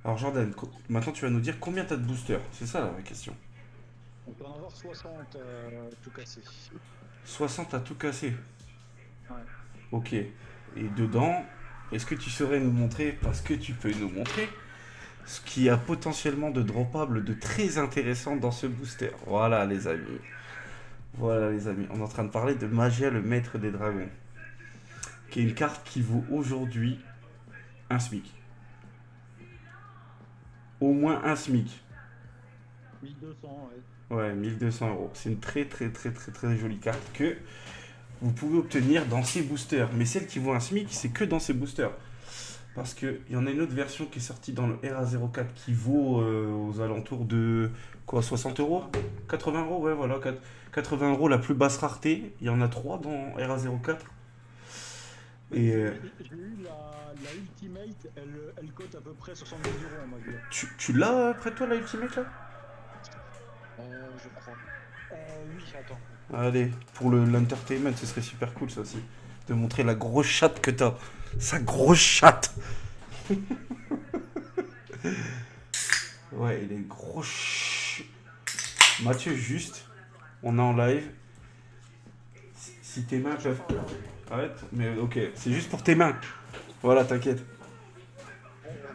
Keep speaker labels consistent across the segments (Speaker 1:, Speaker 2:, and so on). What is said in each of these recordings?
Speaker 1: Alors Jordan, maintenant tu vas nous dire combien t'as de boosters. C'est ça la vraie question.
Speaker 2: On peut en avoir 60 tout cassé.
Speaker 1: 60 à tout casser.
Speaker 2: Ouais.
Speaker 1: Ok. Et dedans, est-ce que tu saurais nous montrer, parce que tu peux nous montrer, ce qu'il y a potentiellement de droppable de très intéressant dans ce booster. Voilà les amis. Voilà les amis. On est en train de parler de Magia, le maître des dragons. Qui est une carte qui vaut aujourd'hui un SMIC. Au moins un SMIC.
Speaker 2: 1200, ouais.
Speaker 1: Ouais, 1200 euros. C'est une très très très très très jolie carte que vous pouvez obtenir dans ces boosters. Mais celle qui vaut un SMIC, c'est que dans ces boosters. Parce qu'il y en a une autre version qui est sortie dans le RA04 qui vaut aux alentours de quoi, 60 euros?
Speaker 2: 80.
Speaker 1: 80 euros, ouais, voilà. 80 euros la plus basse rareté. Il y en a 3 dans RA04.
Speaker 2: Bah,
Speaker 1: Et
Speaker 2: j'ai eu la Ultimate, elle cote à peu près 70 € en Magia.
Speaker 1: tu l'as près de toi la Ultimate là?
Speaker 2: Je crois. Oui, attends.
Speaker 1: Allez, pour l'entertainment, ce serait super cool ça aussi. De montrer la grosse chatte que t'as. Sa grosse chatte. Ouais, il est gros. Mathieu, juste, on est en live. Si tes mains peuvent. Arrête, mais ok, c'est juste pour tes mains. Voilà, t'inquiète.
Speaker 2: Oh, bah,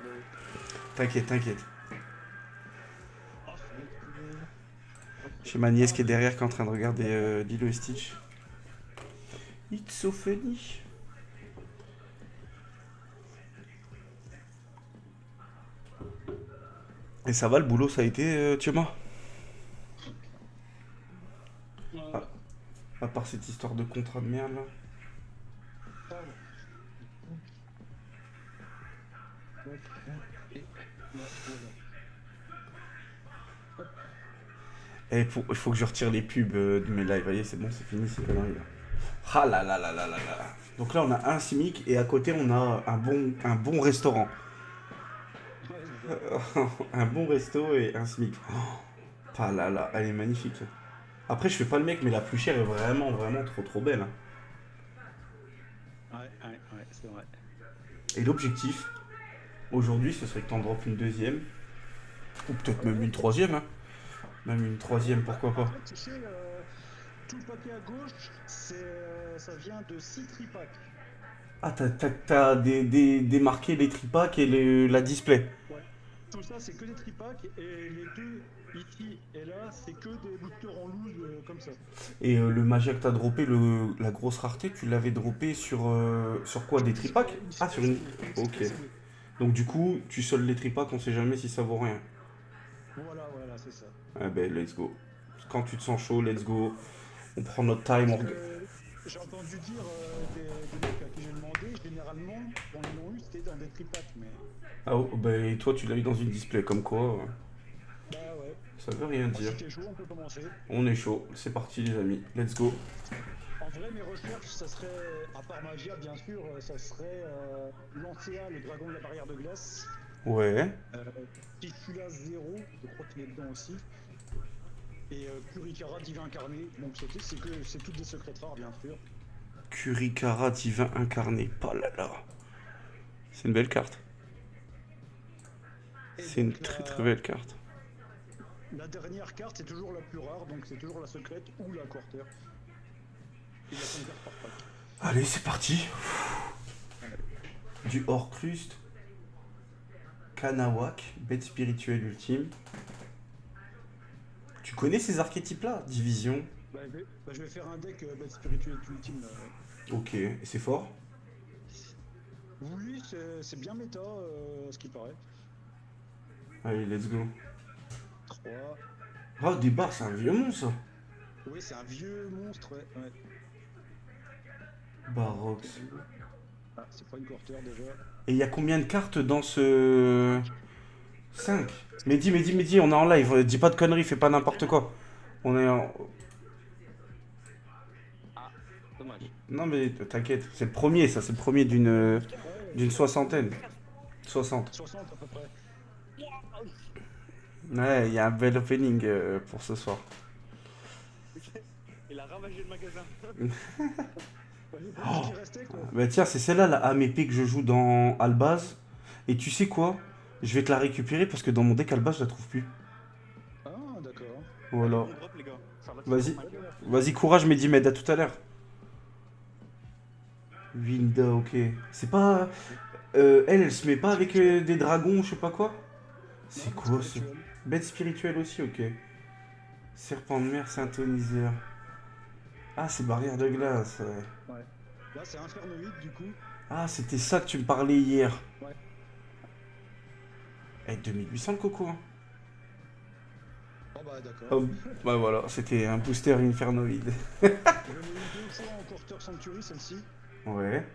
Speaker 1: T'inquiète, t'inquiète.
Speaker 2: ah, fenêtre. Hop.
Speaker 1: J'ai ma nièce
Speaker 2: Ah,
Speaker 1: qui est derrière qui est en train de regarder Lilo et Stitch. It's so funny. Et ça va le boulot, ça a été, Thiema?
Speaker 2: euh,
Speaker 1: Ah, à part cette histoire de contrat de merde là.
Speaker 2: alors, hop, et là, voilà. Hop.
Speaker 1: Et il faut que je retire les pubs de mes lives. Vous voyez, c'est bon, c'est fini ces conneries là. Ah là là là là là là. Donc là, on a un SMIC et à côté, on a un bon restaurant.
Speaker 2: Ouais, c'est ça.
Speaker 1: Un bon resto et un SMIC. Ah là là, elle est magnifique. Après, je fais pas le mec, mais la plus chère est vraiment, vraiment trop, trop belle, hein.
Speaker 2: Ouais, ouais, ouais, c'est vrai.
Speaker 1: Et l'objectif, aujourd'hui, ce serait que t'en droppes une deuxième. Ou peut-être même
Speaker 2: Ouais,
Speaker 1: une troisième, hein. Même une troisième, pourquoi
Speaker 2: en
Speaker 1: pas.
Speaker 2: fait, tu sais, tout le papier à gauche, ça vient de 6 tripacks.
Speaker 1: Ah, t'as démarqué les tripacks et la display.
Speaker 2: Ouais. Tout ça, c'est que des tripacks et les deux ici et là, c'est que des boosters en loose comme ça.
Speaker 1: Et le magia que t'as droppé, la grosse rareté, tu l'avais droppé sur quoi? Des tripacks?
Speaker 2: Une
Speaker 1: Ah, sur une.
Speaker 2: CSB, une
Speaker 1: Ok.
Speaker 2: CSB.
Speaker 1: Donc du coup, tu soldes les tripacks, on sait jamais si ça vaut rien.
Speaker 2: Voilà, voilà, c'est ça.
Speaker 1: Ah ben, let's go. Quand tu te sens chaud, let's go. On prend notre time,
Speaker 2: Parce que j'ai entendu dire des mecs à qui j'ai demandé, généralement, quand ils l'ont eu, c'était dans des tripacks, mais
Speaker 1: Ah, oh, ben, et toi, tu l'as eu dans une display, comme quoi,
Speaker 2: bah ouais.
Speaker 1: ça veut rien
Speaker 2: Moi,
Speaker 1: dire.
Speaker 2: si t'es chaud, on peut commencer.
Speaker 1: On est chaud, c'est parti les amis, let's go.
Speaker 2: En vrai, mes recherches, ça serait, à part Magia, bien sûr, ça serait Lancea, le dragon de la barrière de glace,
Speaker 1: Ouais.
Speaker 2: euh, Titula Zero, je crois qu'il est dedans aussi, et Kurikara divin incarné. Donc c'est toutes des secrets rares, bien sûr.
Speaker 1: Kurikara divin incarné. Pas là là. C'est une belle carte.
Speaker 2: Et
Speaker 1: C'est une
Speaker 2: donc
Speaker 1: très très belle carte.
Speaker 2: la dernière carte, c'est toujours la plus rare, donc c'est toujours la secrète ou la quarter. Il y a 5 cartes par pack.
Speaker 1: Allez, c'est parti.
Speaker 2: Ouais.
Speaker 1: Du Horcrust, Kanawak, bête spirituelle ultime. Tu connais ces archétypes là? Division.
Speaker 2: Je vais faire un deck bête spirituelle ultime là, ouais.
Speaker 1: Ok, et c'est fort.
Speaker 2: Oui, c'est bien méta, ce qui paraît.
Speaker 1: Allez, let's go.
Speaker 2: 3.
Speaker 1: Ah, au départ, c'est un vieux monstre.
Speaker 2: Oui, c'est un vieux monstre, ouais. Ouais.
Speaker 1: Barox.
Speaker 2: Ah, c'est pas une quarter déjà.
Speaker 1: Et il y a combien de cartes dans ce. 5. Mehdi, on est en live. Dis pas de conneries, fais pas n'importe quoi. On est en.
Speaker 3: Ah, dommage.
Speaker 1: Non, mais t'inquiète. C'est le premier, ça. C'est le premier
Speaker 2: Ouais,
Speaker 1: d'une soixantaine. 60.
Speaker 2: 60 à peu près.
Speaker 1: Ouais, il y a un bel opening pour ce soir.
Speaker 3: Il a ravagé le magasin.
Speaker 2: J'ai pris tout ce qui restait, quoi.
Speaker 1: Bah tiens, c'est celle-là, la âme épée que je joue dans Albaz. Et tu sais quoi? Je vais te la récupérer parce que dans mon deck à la base, je la trouve plus.
Speaker 2: Ah, d'accord.
Speaker 1: Voilà.
Speaker 3: On drop, les gars. Charlotte,
Speaker 1: Vas-y.
Speaker 3: c'est
Speaker 2: Ouais,
Speaker 3: ma gueule.
Speaker 2: bah,
Speaker 1: Vas-y, courage, Medimed, à tout à l'heure. Winda, ok. C'est pas. Elle se met pas avec des dragons, je sais pas quoi.
Speaker 2: non,
Speaker 1: C'est
Speaker 2: bête
Speaker 1: quoi ça?
Speaker 2: spirituelle.
Speaker 1: Bête spirituelle aussi, ok. Serpent de mer, synthoniseur. Ah, c'est barrière de glace, ouais.
Speaker 2: Ouais. Là, c'est Infernoïde, du coup.
Speaker 1: Ah, c'était ça que tu me parlais hier.
Speaker 2: Ouais.
Speaker 1: Eh, 2800 le coco, hein.
Speaker 2: Oh, bah, d'accord.
Speaker 1: Oh, bah voilà, c'était un booster infernoïde.
Speaker 2: J'en ai eu deux fois en Quarter Century, celle-ci.
Speaker 1: Ouais.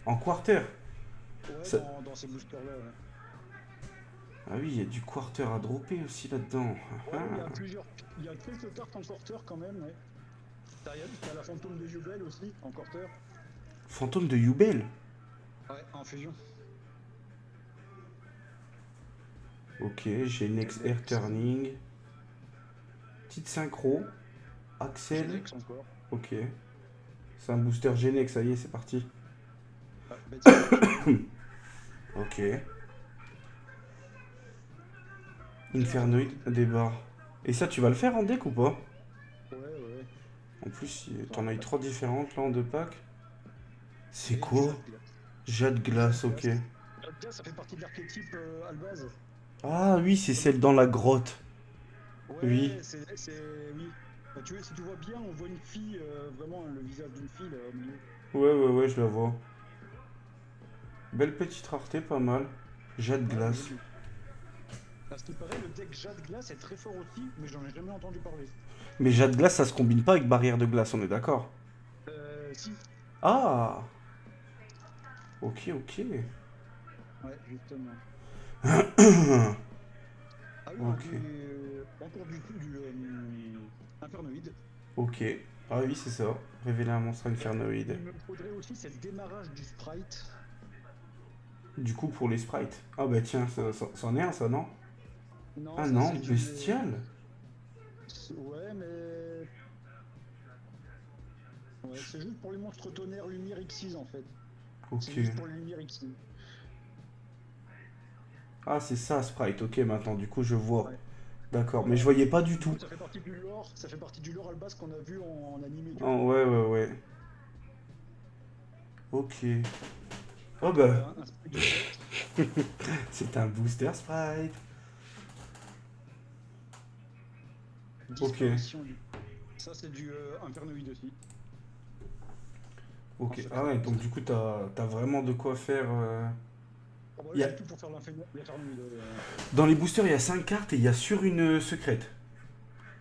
Speaker 1: En quarter.
Speaker 2: Ouais,
Speaker 1: Ça-
Speaker 2: dans ces boosters-là, ouais.
Speaker 1: Ah oui, il y a du quarter à dropper aussi là-dedans.
Speaker 2: Ouais, il y a
Speaker 1: Ah.
Speaker 2: plusieurs. Il y a quelques cartes en Quarter quand même, ouais. T'as la fantôme de Jubel aussi, en Quarter.
Speaker 1: Fantôme de Yubel.
Speaker 2: Ouais, en fusion.
Speaker 1: Ok, j'ai Next Air Turning. Petite synchro. Axel.
Speaker 2: Genex encore.
Speaker 1: Ok. C'est un booster Genex, ça y est, c'est parti.
Speaker 2: Ouais, bête spirituelle.
Speaker 1: Ok. Infernoid, des barres. Et ça, tu vas le faire en deck ou pas?
Speaker 2: Ouais, ouais.
Speaker 1: En plus, t'en as eu 3 différentes là en 2 packs. C'est
Speaker 2: Et
Speaker 1: quoi? Jade Glace, ok.
Speaker 2: Jade Glace, ça fait partie de l'archétype Albaz.
Speaker 1: Ah oui, c'est celle dans la grotte.
Speaker 2: Ouais,
Speaker 1: Oui.
Speaker 2: oui. Bah, si tu vois bien, on voit une fille, vraiment le visage d'une fille là, au milieu.
Speaker 1: Ouais, je la vois. Belle petite rareté, pas mal. Jade
Speaker 2: Ouais,
Speaker 1: Glace.
Speaker 2: joli. À ce qui paraît, le deck Jade Glace est très fort aussi, mais j'en ai jamais entendu parler.
Speaker 1: Mais Jade Glace, ça se combine pas avec barrière de glace, on est d'accord?
Speaker 2: Si,
Speaker 1: Ah. Ok, ok.
Speaker 2: ouais, justement. Ah oui,
Speaker 1: Ok.
Speaker 2: encore du Infernoïde.
Speaker 1: Ok. Ah oui, c'est ça. Révéler un monstre infernoïde.
Speaker 2: Il me faudrait aussi, c'est le démarrage du sprite.
Speaker 1: Du coup, pour les sprites. Ah bah tiens, c'en est un, ça, non?
Speaker 2: Non,
Speaker 1: Ah
Speaker 2: ça
Speaker 1: non,
Speaker 2: c'est du.
Speaker 1: bestial.
Speaker 2: Ouais, mais. Ouais, c'est juste pour les monstres tonnerre lumière X6 en fait.
Speaker 1: Ok.
Speaker 2: C'est juste pour les lumières X6.
Speaker 1: Ah, c'est ça, sprite. Ok, maintenant, du coup, je vois.
Speaker 2: Ouais.
Speaker 1: D'accord, mais
Speaker 2: Voilà.
Speaker 1: je voyais pas du tout.
Speaker 2: Ça fait partie du lore, ça fait partie du lore Albas qu'on a vu en animé du
Speaker 1: Oh,
Speaker 2: coup.
Speaker 1: ouais. Ok. Oh
Speaker 2: Donc,
Speaker 1: bah,
Speaker 2: un sprite de tête,
Speaker 1: c'est un booster sprite.
Speaker 2: disparition du. Ça c'est du Infernoïde aussi.
Speaker 1: Ok.
Speaker 2: En
Speaker 1: Ah
Speaker 2: secret.
Speaker 1: ouais, donc du coup, t'as vraiment de quoi faire.
Speaker 2: Oh, bah,
Speaker 1: Y a-
Speaker 2: j'ai tout pour faire l'Infernoïde.
Speaker 1: Dans les boosters, il y a 5 cartes et il y a sur une secrète.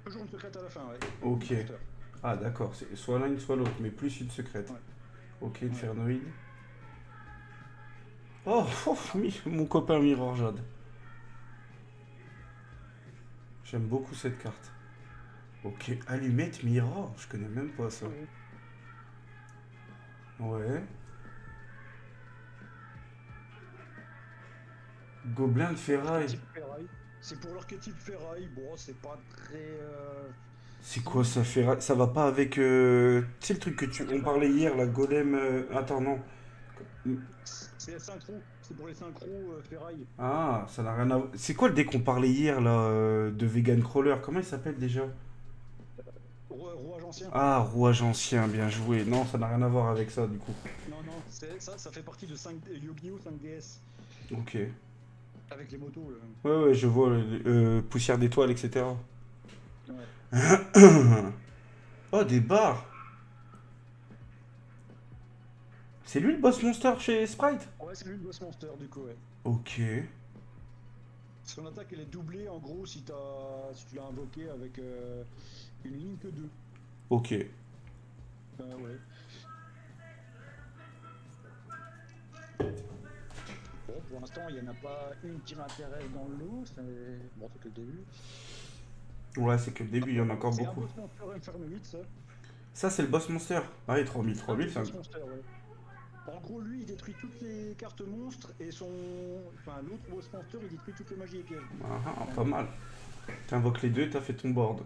Speaker 2: Toujours une secrète à la fin, ouais.
Speaker 1: Ok.
Speaker 2: Booster.
Speaker 1: Ah d'accord, c'est soit l'une, soit l'autre, mais plus une secrète.
Speaker 2: Ouais.
Speaker 1: Ok, Infernoïde. Oh, mon copain Mirror Jade. J'aime beaucoup cette carte. Ok, allumette Mirror, je connais même pas ça.
Speaker 2: Ouais.
Speaker 1: Ouais. Gobelin de ferraille.
Speaker 2: Archétype ferraille. C'est pour l'archétype ferraille. Bon, c'est pas très.
Speaker 1: C'est quoi ça ferraille? Ça va pas avec... Tu sais le truc que
Speaker 2: Ça
Speaker 1: tu...
Speaker 2: fait
Speaker 1: On
Speaker 2: pas.
Speaker 1: parlait hier, la golem... Attends, non.
Speaker 2: C'est synchro. C'est pour les synchros ferraille.
Speaker 1: Ah, ça n'a rien à voir. C'est quoi le dé qu'on parlait hier, là, de Vegan Crawler? Comment il s'appelle déjà?
Speaker 2: Rouage ancien.
Speaker 1: Ah, rouage ancien, bien joué. Non, ça n'a rien à voir avec ça, du coup.
Speaker 2: Non, non, ça fait partie de 5 Yu-Gi-Oh! 5DS.
Speaker 1: Ok.
Speaker 2: Avec les motos.
Speaker 1: Ouais, je vois. Poussière d'étoiles, etc.
Speaker 2: Ouais.
Speaker 1: Oh, des barres. C'est lui le boss monster chez Sprite?
Speaker 2: Ouais, c'est lui le boss monster du coup, ouais.
Speaker 1: Ok.
Speaker 2: Son attaque elle est doublée en gros si tu l'as invoqué avec une ligne que 2.
Speaker 1: Ok.
Speaker 2: Ouais. Bon, pour l'instant, il n'y en a pas une qui m'intéresse dans le lot. Bon, c'est que le début.
Speaker 1: Ouais, c'est que le début, il y en a encore
Speaker 2: C'est un
Speaker 1: beaucoup.
Speaker 2: boss monster Infernoïde, ça.
Speaker 1: Ça, c'est le boss monster. Ah oui, 3000,
Speaker 2: Un
Speaker 1: 3000,
Speaker 2: des
Speaker 1: c'est un...
Speaker 2: boss monsters, ouais. En gros, lui, il détruit toutes les cartes monstres et Enfin, l'autre boss monster, il détruit toutes les magies et pièges.
Speaker 1: Ah, pas mal. T'invoques les deux, t'as fait ton board.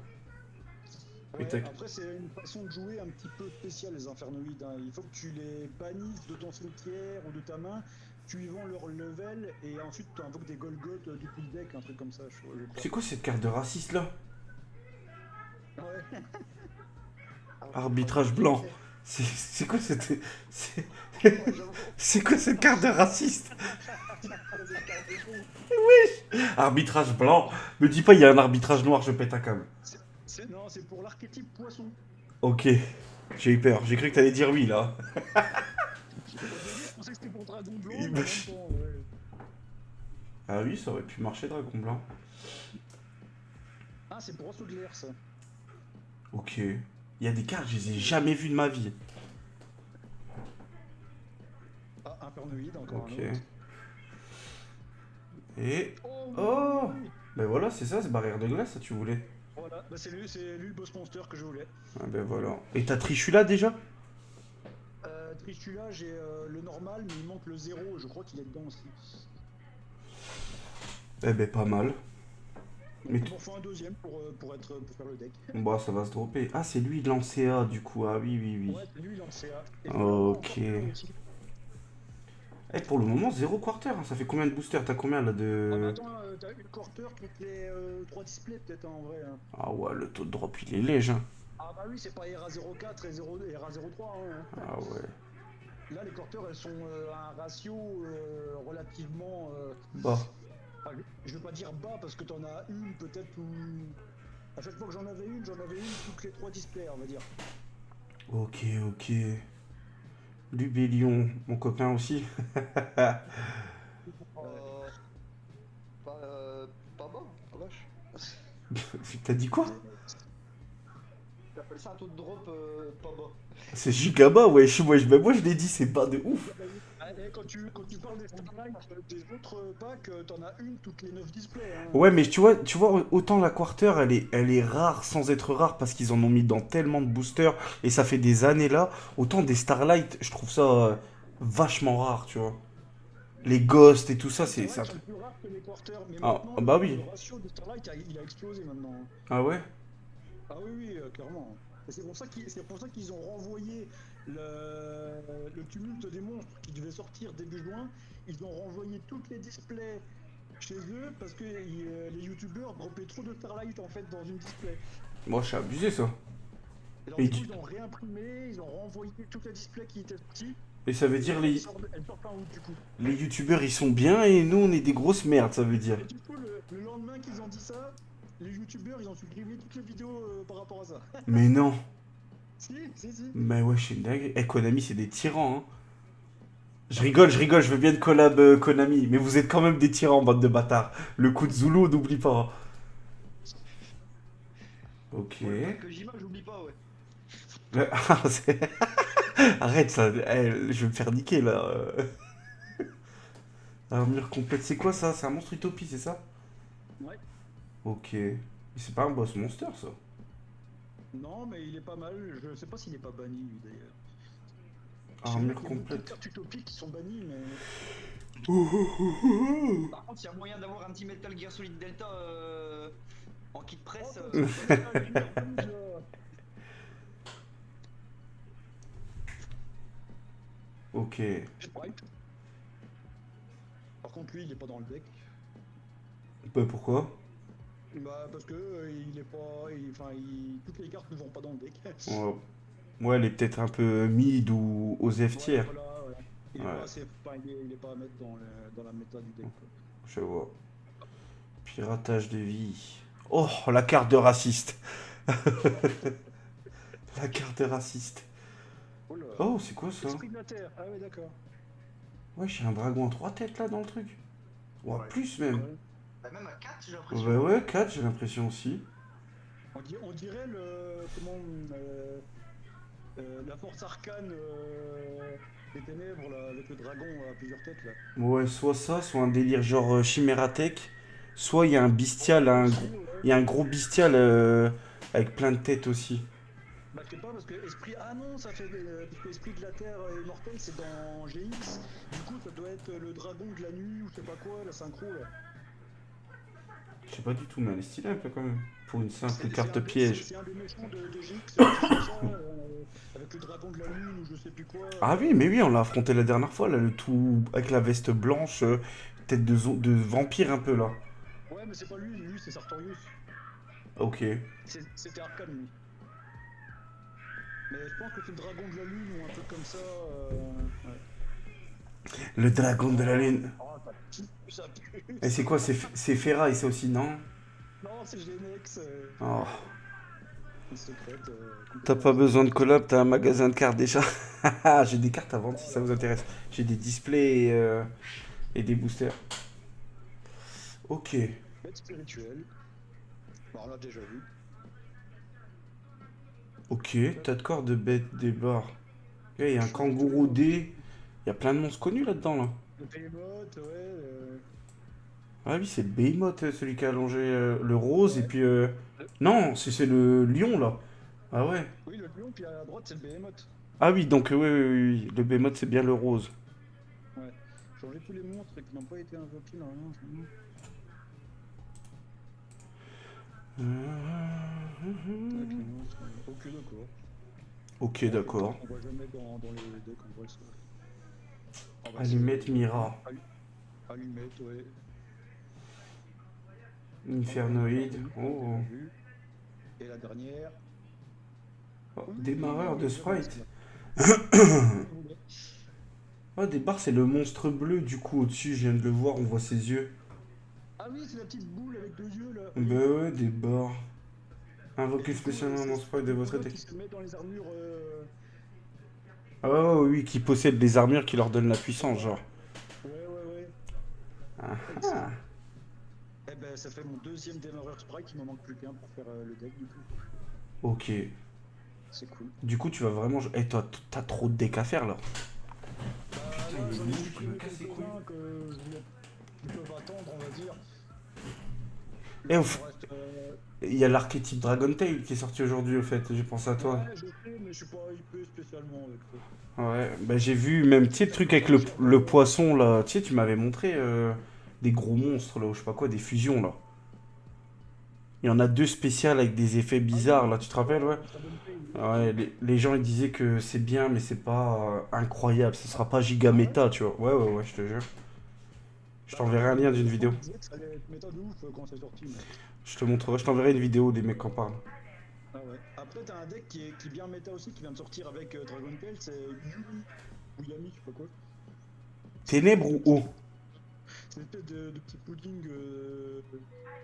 Speaker 1: Et
Speaker 2: Ouais,
Speaker 1: t'as-
Speaker 2: après, c'est une façon de jouer un petit peu spéciale, les Infernoïdes. Hein. Il faut que tu les bannisses de ton cimetière ou de ta main tu y vends leur level et ensuite tu invoques des Golgoth depuis le deck, un truc comme ça, je crois.
Speaker 1: C'est quoi cette carte de raciste là?
Speaker 2: Ouais.
Speaker 1: Arbitrage blanc. C'est quoi cette. C'est
Speaker 2: J'avoue.
Speaker 1: c'est quoi cette carte de raciste?
Speaker 2: C'est une carte de con.
Speaker 1: Arbitrage blanc. Me dis pas il y a un arbitrage noir, je pète un câble.
Speaker 2: Non, c'est pour l'archétype poisson.
Speaker 1: Ok. J'ai eu peur. J'ai cru que t'allais dire oui là.
Speaker 2: Au début, je pensais que c'était pour Dragon Blanc,
Speaker 1: Il
Speaker 2: mais
Speaker 1: me-
Speaker 2: en même temps, ouais.
Speaker 1: Ah oui, ça aurait pu marcher, Dragon Blanc.
Speaker 2: Ah, c'est pour Assaut de l'air, ça.
Speaker 1: Ok. Il y a des cartes, je les ai jamais vues de ma vie.
Speaker 2: Ah, Infernoïde, encore
Speaker 1: Ok.
Speaker 2: un autre.
Speaker 1: Et.
Speaker 2: Oh,
Speaker 1: Oh
Speaker 2: oui.
Speaker 1: Ben voilà, c'est ça, c'est barrière de glace, ça tu voulais.
Speaker 2: Voilà, bah c'est lui le boss monster que je voulais.
Speaker 1: Ah ben voilà. Et t'as Trichula déjà?
Speaker 2: Tristula, j'ai le normal, mais il manque le 0, je crois qu'il est dedans aussi.
Speaker 1: Eh ben pas mal. Mais
Speaker 2: Il m'en faut un deuxième pour faire le deck.
Speaker 1: Bah ça va se dropper. Ah c'est lui l'Ancea du coup. Ah oui oui oui.
Speaker 2: Ouais, lui il en CA.
Speaker 1: Ok. Eh pour le moment 0 quarter, hein. Ça fait combien de boosters? T'as combien là
Speaker 2: Ah bah
Speaker 1: de...
Speaker 2: attends, t'as une quarter toutes les 3 displays peut-être en vrai. Hein.
Speaker 1: Ah ouais le taux de drop il est léger. Hein.
Speaker 2: Ah bah oui, c'est pas ERA04 et 0, ERA03. Hein.
Speaker 1: Ah ouais.
Speaker 2: Là les quarters elles sont à un ratio relativement...
Speaker 1: Bah.
Speaker 2: enfin, je veux pas dire bas parce que t'en as une peut-être où... À chaque fois que j'en avais une toutes les 3 displays on va dire.
Speaker 1: Ok ok. Lubellion, mon copain aussi.
Speaker 4: Pas, pas bon, la vache.
Speaker 1: T'as dit quoi?
Speaker 4: T'appelles ça un taux de drop pas bas.
Speaker 1: C'est Gigaba ouais, moi je l'ai dit, c'est pas de ouf.
Speaker 2: Quand tu parles des Starlight, des autres packs, t'en as une toutes les 9 displays. Hein.
Speaker 1: Ouais mais tu vois autant la quarter elle est rare sans être rare parce qu'ils en ont mis dans tellement de boosters et ça fait des années là, autant des Starlight je trouve ça vachement rare tu vois. Les Ghosts et tout ça c'est
Speaker 2: Les
Speaker 1: ça.
Speaker 2: Starlight sont plus rares que les quarters, mais
Speaker 1: Ah,
Speaker 2: maintenant
Speaker 1: bah oui.
Speaker 2: le ratio de Starlight il a explosé maintenant.
Speaker 1: Ah ouais?
Speaker 2: Ah oui, oui, clairement. Et c'est pour ça qu'ils ont renvoyé le tumulte des monstres qui devait sortir début juin. Ils ont renvoyé toutes les displays chez eux parce que les youtubeurs droppaient trop de Starlight en fait dans une display.
Speaker 1: Moi je suis abusé ça.
Speaker 2: Et alors,
Speaker 1: Et
Speaker 2: du coup,
Speaker 1: tu-
Speaker 2: ils ont réimprimé, ils ont renvoyé toutes les displays qui étaient sortis.
Speaker 1: Et ça veut dire
Speaker 2: Elles sortent en août du coup.
Speaker 1: les youtubeurs ils sont bien et nous on est des grosses merdes ça veut dire.
Speaker 2: Et du coup, le lendemain qu'ils ont dit ça, les youtubeurs ils ont supprimé toutes les vidéos par rapport à ça.
Speaker 1: Mais non.
Speaker 2: Si.
Speaker 1: Mais ouais c'est une dingue. Eh Konami c'est des tyrans hein. Je rigole, je veux bien de collab Konami, mais vous êtes quand même des tyrans, bande de bâtards. Le coup de Zulu, n'oublie pas. Ok.
Speaker 4: Ouais, Kojima, j'oublie pas, ouais.
Speaker 1: Ah, arrête ça, je vais me faire niquer là. Armure complète, c'est quoi ça? C'est un monstre utopie, c'est ça?
Speaker 2: Ouais.
Speaker 1: Ok. Mais c'est pas un boss monster ça.
Speaker 2: Non, mais il est pas mal. Je sais pas s'il est pas banni lui d'ailleurs.
Speaker 1: Armure
Speaker 2: Il y a beaucoup de
Speaker 1: complète.
Speaker 2: cartes utopiques qui sont bannies, mais.
Speaker 4: Par contre, il y a moyen d'avoir un petit Metal Gear Solid Delta en kit presse.
Speaker 1: Ok.
Speaker 2: Sprite. Par contre, lui, il est pas dans le deck.
Speaker 1: Bah pourquoi?
Speaker 2: Bah, parce que il est pas. Toutes les cartes ne vont pas dans le deck.
Speaker 1: Ouais. Ouais, elle est peut-être un peu mid ou aux F tier.
Speaker 2: Voilà, ouais. Il est
Speaker 1: Ouais.
Speaker 2: pas assez. Enfin, il est pas à mettre dans la méta du deck. Quoi.
Speaker 1: Je vois. Piratage de vie. Oh, la carte de raciste. La carte de raciste.
Speaker 2: Oh là.
Speaker 1: Oh, c'est quoi ça?
Speaker 2: Esprit de la Terre. Ah ouais, d'accord.
Speaker 1: Ouais, j'ai un dragon à 3 têtes là dans le truc. Ouais,
Speaker 4: Ouais.
Speaker 1: plus même.
Speaker 2: Ouais.
Speaker 4: Bah, même à 4, j'ai l'impression.
Speaker 1: Ouais, ouais, 4, j'ai l'impression aussi.
Speaker 2: On dirait le. Comment. La force arcane des ténèbres là, avec le dragon à plusieurs têtes là.
Speaker 1: Ouais, soit ça, soit un délire genre Chimératech. Soit il y a un bestial, il y a un gros bestial avec plein de têtes aussi.
Speaker 2: Bah je sais pas parce que esprit. Ah non, ça fait. Parce que esprit de la Terre immortelle c'est dans GX. Du coup ça doit être le dragon de la nuit ou je sais pas quoi, la synchro là.
Speaker 1: Je sais pas du tout, mais elle est stylée un peu quand même. Pour une simple
Speaker 2: C'est
Speaker 1: carte
Speaker 2: un
Speaker 1: piège.
Speaker 2: c'est un des méchants de Gix, comme ça, avec le dragon de la lune ou je sais plus quoi.
Speaker 1: Ah oui, mais oui, on l'a affronté la dernière fois, là, le tout avec la veste blanche, tête de vampire un peu là.
Speaker 2: Ouais, mais c'est pas lui, lui c'est Sartorius.
Speaker 1: Ok.
Speaker 2: C'était Arkham lui. Mais je pense que c'est le dragon de la lune ou un truc comme ça. Ouais.
Speaker 1: Le dragon de la lune.
Speaker 2: Oh, ça pue.
Speaker 1: Et c'est quoi? C'est Ferraille, ça aussi, non?
Speaker 2: Non, c'est Genex.
Speaker 1: Oh.
Speaker 2: Une secrète.
Speaker 1: T'as pas besoin de collab, t'as un magasin de cartes déjà. J'ai des cartes à vendre si ça vous intéresse. J'ai des displays et des boosters. Ok.
Speaker 2: Bête spirituelle. Bon, on l'a déjà vu.
Speaker 1: Ok, tas de corps de bêtes, des barres. Il y a un kangourou D. Il y a plein de monstres connus là-dedans là.
Speaker 2: Le Behemoth, ouais.
Speaker 1: Ah oui, c'est le Behemoth, celui qui a allongé le rose et puis... Non, c'est le lion là. Ah ouais.
Speaker 2: Oui, le lion, puis à droite, c'est le Behemoth.
Speaker 1: Ah oui, donc oui. Le Behemoth c'est bien le rose.
Speaker 2: Ouais. Changer tous les monstres qui n'ont pas été invoqués normalement. Ok, d'accord.
Speaker 1: Ok, d'accord.
Speaker 2: On va jamais dans les decks, on voit ça. On va
Speaker 1: Allumette Mira.
Speaker 2: Allumette, ouais.
Speaker 1: Infernoïde.
Speaker 2: On
Speaker 1: Oh.
Speaker 2: l'a vu. Et la dernière.
Speaker 1: Oh, démarreur de sprite. Ah, des barres, c'est le monstre bleu du coup au-dessus, je viens de le voir, on voit ses yeux.
Speaker 2: Ah oui, c'est la petite boule avec 2 yeux là.
Speaker 1: Bah ouais, des barres. Invoquez spécialement un sprite de votre deck.
Speaker 2: Qui se met dans les armures.
Speaker 1: Ah ouais, oui, qui possèdent des armures qui leur donnent la puissance, genre.
Speaker 2: Ouais.
Speaker 1: Ah,
Speaker 2: Excellent. Eh ben, ça fait mon deuxième démarreur sprite, il m'en manque plus qu'un pour faire le deck du coup.
Speaker 1: ok.
Speaker 2: C'est cool.
Speaker 1: Du coup, tu vas vraiment... Eh, toi, t'as trop de decks à faire, là.
Speaker 2: Putain,
Speaker 1: il est nul, tu me casses les couilles.
Speaker 2: Qui peuvent attendre, on va dire.
Speaker 1: Eh,
Speaker 2: Il
Speaker 1: ouf.
Speaker 2: me reste,
Speaker 1: Il y a l'archétype Dragon Tail qui est sorti aujourd'hui, au fait. J'ai pensé à toi.
Speaker 2: Ouais, je sais, mais je suis pas hypé spécialement avec ça.
Speaker 1: Ouais, bah j'ai vu même, tu sais, le truc avec le poisson, là. Tu sais, tu m'avais montré des gros monstres, là, ou je sais pas quoi, des fusions, là. Il y en a 2 spéciales avec des effets bizarres, là, tu te rappelles, ouais? Ouais, les gens ils disaient que c'est bien, mais c'est pas incroyable, ce sera pas giga méta, tu vois. Ouais, je te jure. Je t'enverrai un lien d'une vidéo.
Speaker 2: On disait que ça allait être méta de ouf quand c'est sorti. Mais...
Speaker 1: Je te montrerai, je t'enverrai une vidéo des mecs qui en parlent.
Speaker 2: Ah ouais. Après, t'as un deck qui est bien méta aussi, qui vient de sortir avec Dragon Tail, c'est Yumi. Ou Yami, je sais pas quoi.
Speaker 1: Ténèbres ou eau?
Speaker 2: C'est une espèce de petit pudding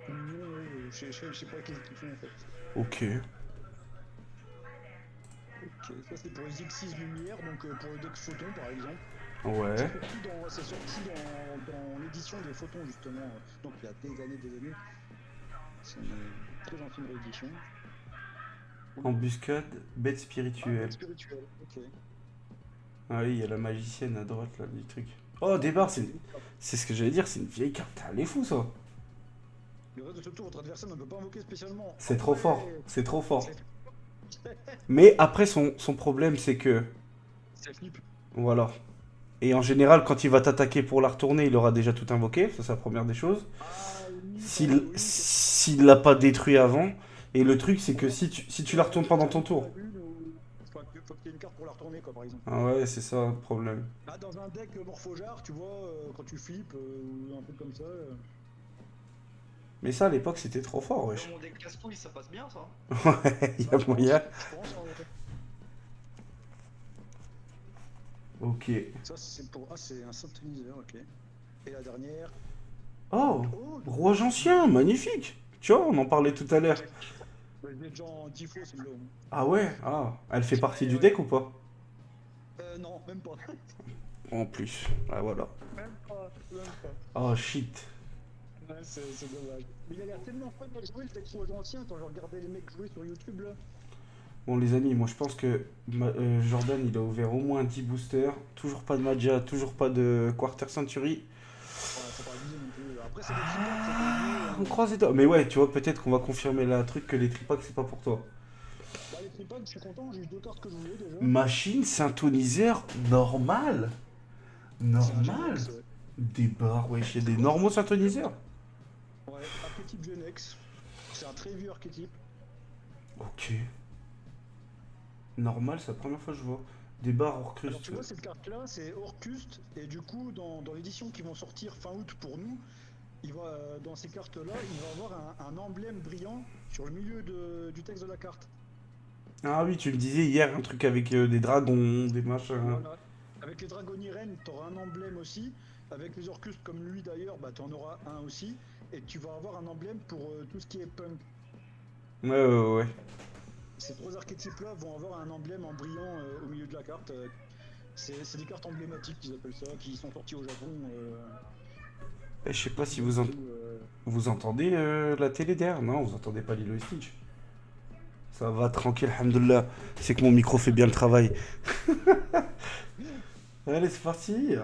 Speaker 2: mignon, je sais pas qu'est-ce qu'ils font en fait.
Speaker 1: Ok.
Speaker 2: Ok, ça c'est pour les X6 lumière, donc pour le deck photon par exemple.
Speaker 1: Ouais.
Speaker 2: C'est sorti dans l'édition des photons justement, donc il y a des années. C'est une très ancienne réédition.
Speaker 1: Embuscade, bête spirituelle.
Speaker 2: Spirituel, ok.
Speaker 1: Ah oui, il y a la magicienne à droite, là, du truc. Oh, débarre, c'est ce que j'allais dire, c'est une vieille carte. Elle est fou, ça.
Speaker 2: Le reste de ce tour, votre adversaire ne peut pas invoquer spécialement.
Speaker 1: C'est trop fort, c'est trop fort. Mais après, son problème, c'est que...
Speaker 2: C'est flip.
Speaker 1: Voilà. Et en général, quand il va t'attaquer pour la retourner, il aura déjà tout invoqué. Ça, c'est la première des choses.
Speaker 2: Ah oui.
Speaker 1: S'il l'a pas détruit avant. Et le truc, c'est que si tu la retournes pendant ton tour.
Speaker 2: Faut qu'il y ait une carte pour la retourner, quoi, par exemple.
Speaker 1: Ah ouais, c'est ça le problème.
Speaker 2: Ah, dans un deck Morphojard, tu vois, quand tu flippes, ou un truc comme ça.
Speaker 1: Mais ça, à l'époque, c'était trop fort, wesh.
Speaker 4: Dans mon deck casse-couille, ça passe bien ça.
Speaker 1: Ouais, il y a moyen.
Speaker 2: Je pense,
Speaker 1: Ok.
Speaker 2: ça, c'est pour. Ah, c'est un synthoniseur, ok. Et la dernière.
Speaker 1: Oh,
Speaker 2: Oh,
Speaker 1: rouage ancien, magnifique. Tu vois, on en parlait tout à l'heure.
Speaker 2: il est déjà en 10 fois, c'est là.
Speaker 1: Ah ouais, ah, elle fait partie du deck ou pas?
Speaker 2: Non, même pas.
Speaker 1: En plus, ah voilà.
Speaker 2: Même pas.
Speaker 1: Oh shit.
Speaker 2: Ouais, c'est dommage. Mais il a l'air tellement fun à jouer le deck rouge ancien quand je regardais les mecs jouer sur YouTube là.
Speaker 1: Bon les amis, moi je pense que Jordan il a ouvert au moins 10 boosters. Toujours pas de Magia, toujours pas de Quarter Century.
Speaker 2: Ouais, faut pas abuser non plus. Après, c'est des tripodes, c'est pas
Speaker 1: On croise les doigts. Mais ouais, tu vois, peut-être qu'on va confirmer la truc que les tripacks c'est pas pour toi.
Speaker 2: Bah, les tripodes, je suis content, j'ai eu 2 cartes que je voulais déjà.
Speaker 1: Machine synthoniseur normal. Normal.
Speaker 2: C'est un GX, ouais.
Speaker 1: Des barres, wesh, il y a des normaux synthoniseurs.
Speaker 2: Ouais, archétype l'archétype Genex. C'est un très vieux archétype.
Speaker 1: Ok. Normal, c'est la première fois que je vois. Des barres hors crust.
Speaker 2: Alors tu vois, cette carte-là, c'est Orcust, et du coup, dans l'édition qui vont sortir fin août pour nous, dans ces cartes-là, il va avoir un emblème brillant sur le milieu du texte de la carte.
Speaker 1: Ah oui, tu me disais hier un truc avec des dragons, des machins.
Speaker 2: Voilà. Avec les Dragonirènes, tu auras un emblème aussi. Avec les Orcustes comme lui d'ailleurs, bah, tu en auras un aussi. Et tu vas avoir un emblème pour tout ce qui est punk.
Speaker 1: Ouais.
Speaker 2: Ces trois archétypes-là vont avoir un emblème en brillant au milieu de la carte. C'est des cartes emblématiques qu'ils appellent ça, qui sont sorties au Japon.
Speaker 1: Je sais pas si vous entendez la télé derrière. Non, vous entendez pas Lilo et Stitch. Ça va, tranquille, alhamdoulilah. C'est que mon micro fait bien le travail. Allez, c'est parti.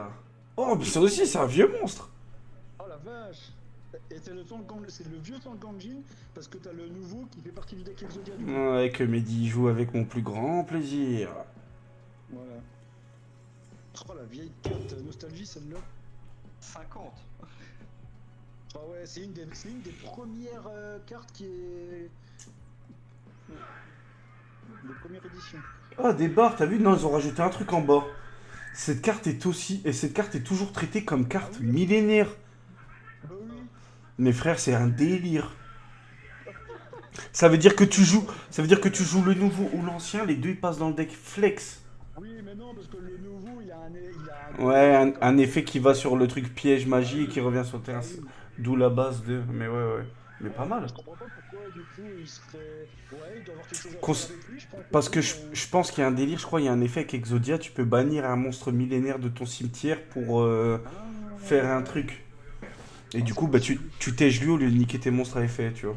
Speaker 1: Oh, mais ça aussi, c'est un vieux monstre.
Speaker 2: Oh la vache! Et c'est le vieux Sankanjin, parce que t'as le nouveau qui fait partie du deck Exodia du coup.
Speaker 1: Ouais, que Mehdi joue avec mon plus grand plaisir.
Speaker 2: Voilà. Oh la vieille carte nostalgie celle-là.
Speaker 4: 50.
Speaker 2: Ah ouais, c'est une des premières cartes qui est. De première édition.
Speaker 1: Ah, des barres, t'as vu? Non, ils ont rajouté un truc en bas. Cette carte est toujours traitée comme carte millénaire.
Speaker 2: Bah oui.
Speaker 1: Mes frères, c'est un délire. Ça veut dire que tu joues le nouveau ou l'ancien, les deux ils passent dans le deck flex.
Speaker 2: Oui, mais non, parce que le nouveau, il a
Speaker 1: Ouais, un effet qui va sur le truc piège magie et qui revient sur le terrain.
Speaker 2: Ah oui.
Speaker 1: D'où la base de. Mais ouais. Mais pas mal.
Speaker 2: Je comprends pas pourquoi, du coup, il serait. Ouais, il doit avoir quelque chose à
Speaker 1: Cons-
Speaker 2: faire avec lui, je pense.
Speaker 1: Parce que je pense qu'il y a un délire, je crois, il y a un effet avec Exodia, tu peux bannir un monstre millénaire de ton cimetière pour faire un truc. Et du coup, bah tu tèges lui au lieu de niquer tes monstres à effet, tu vois.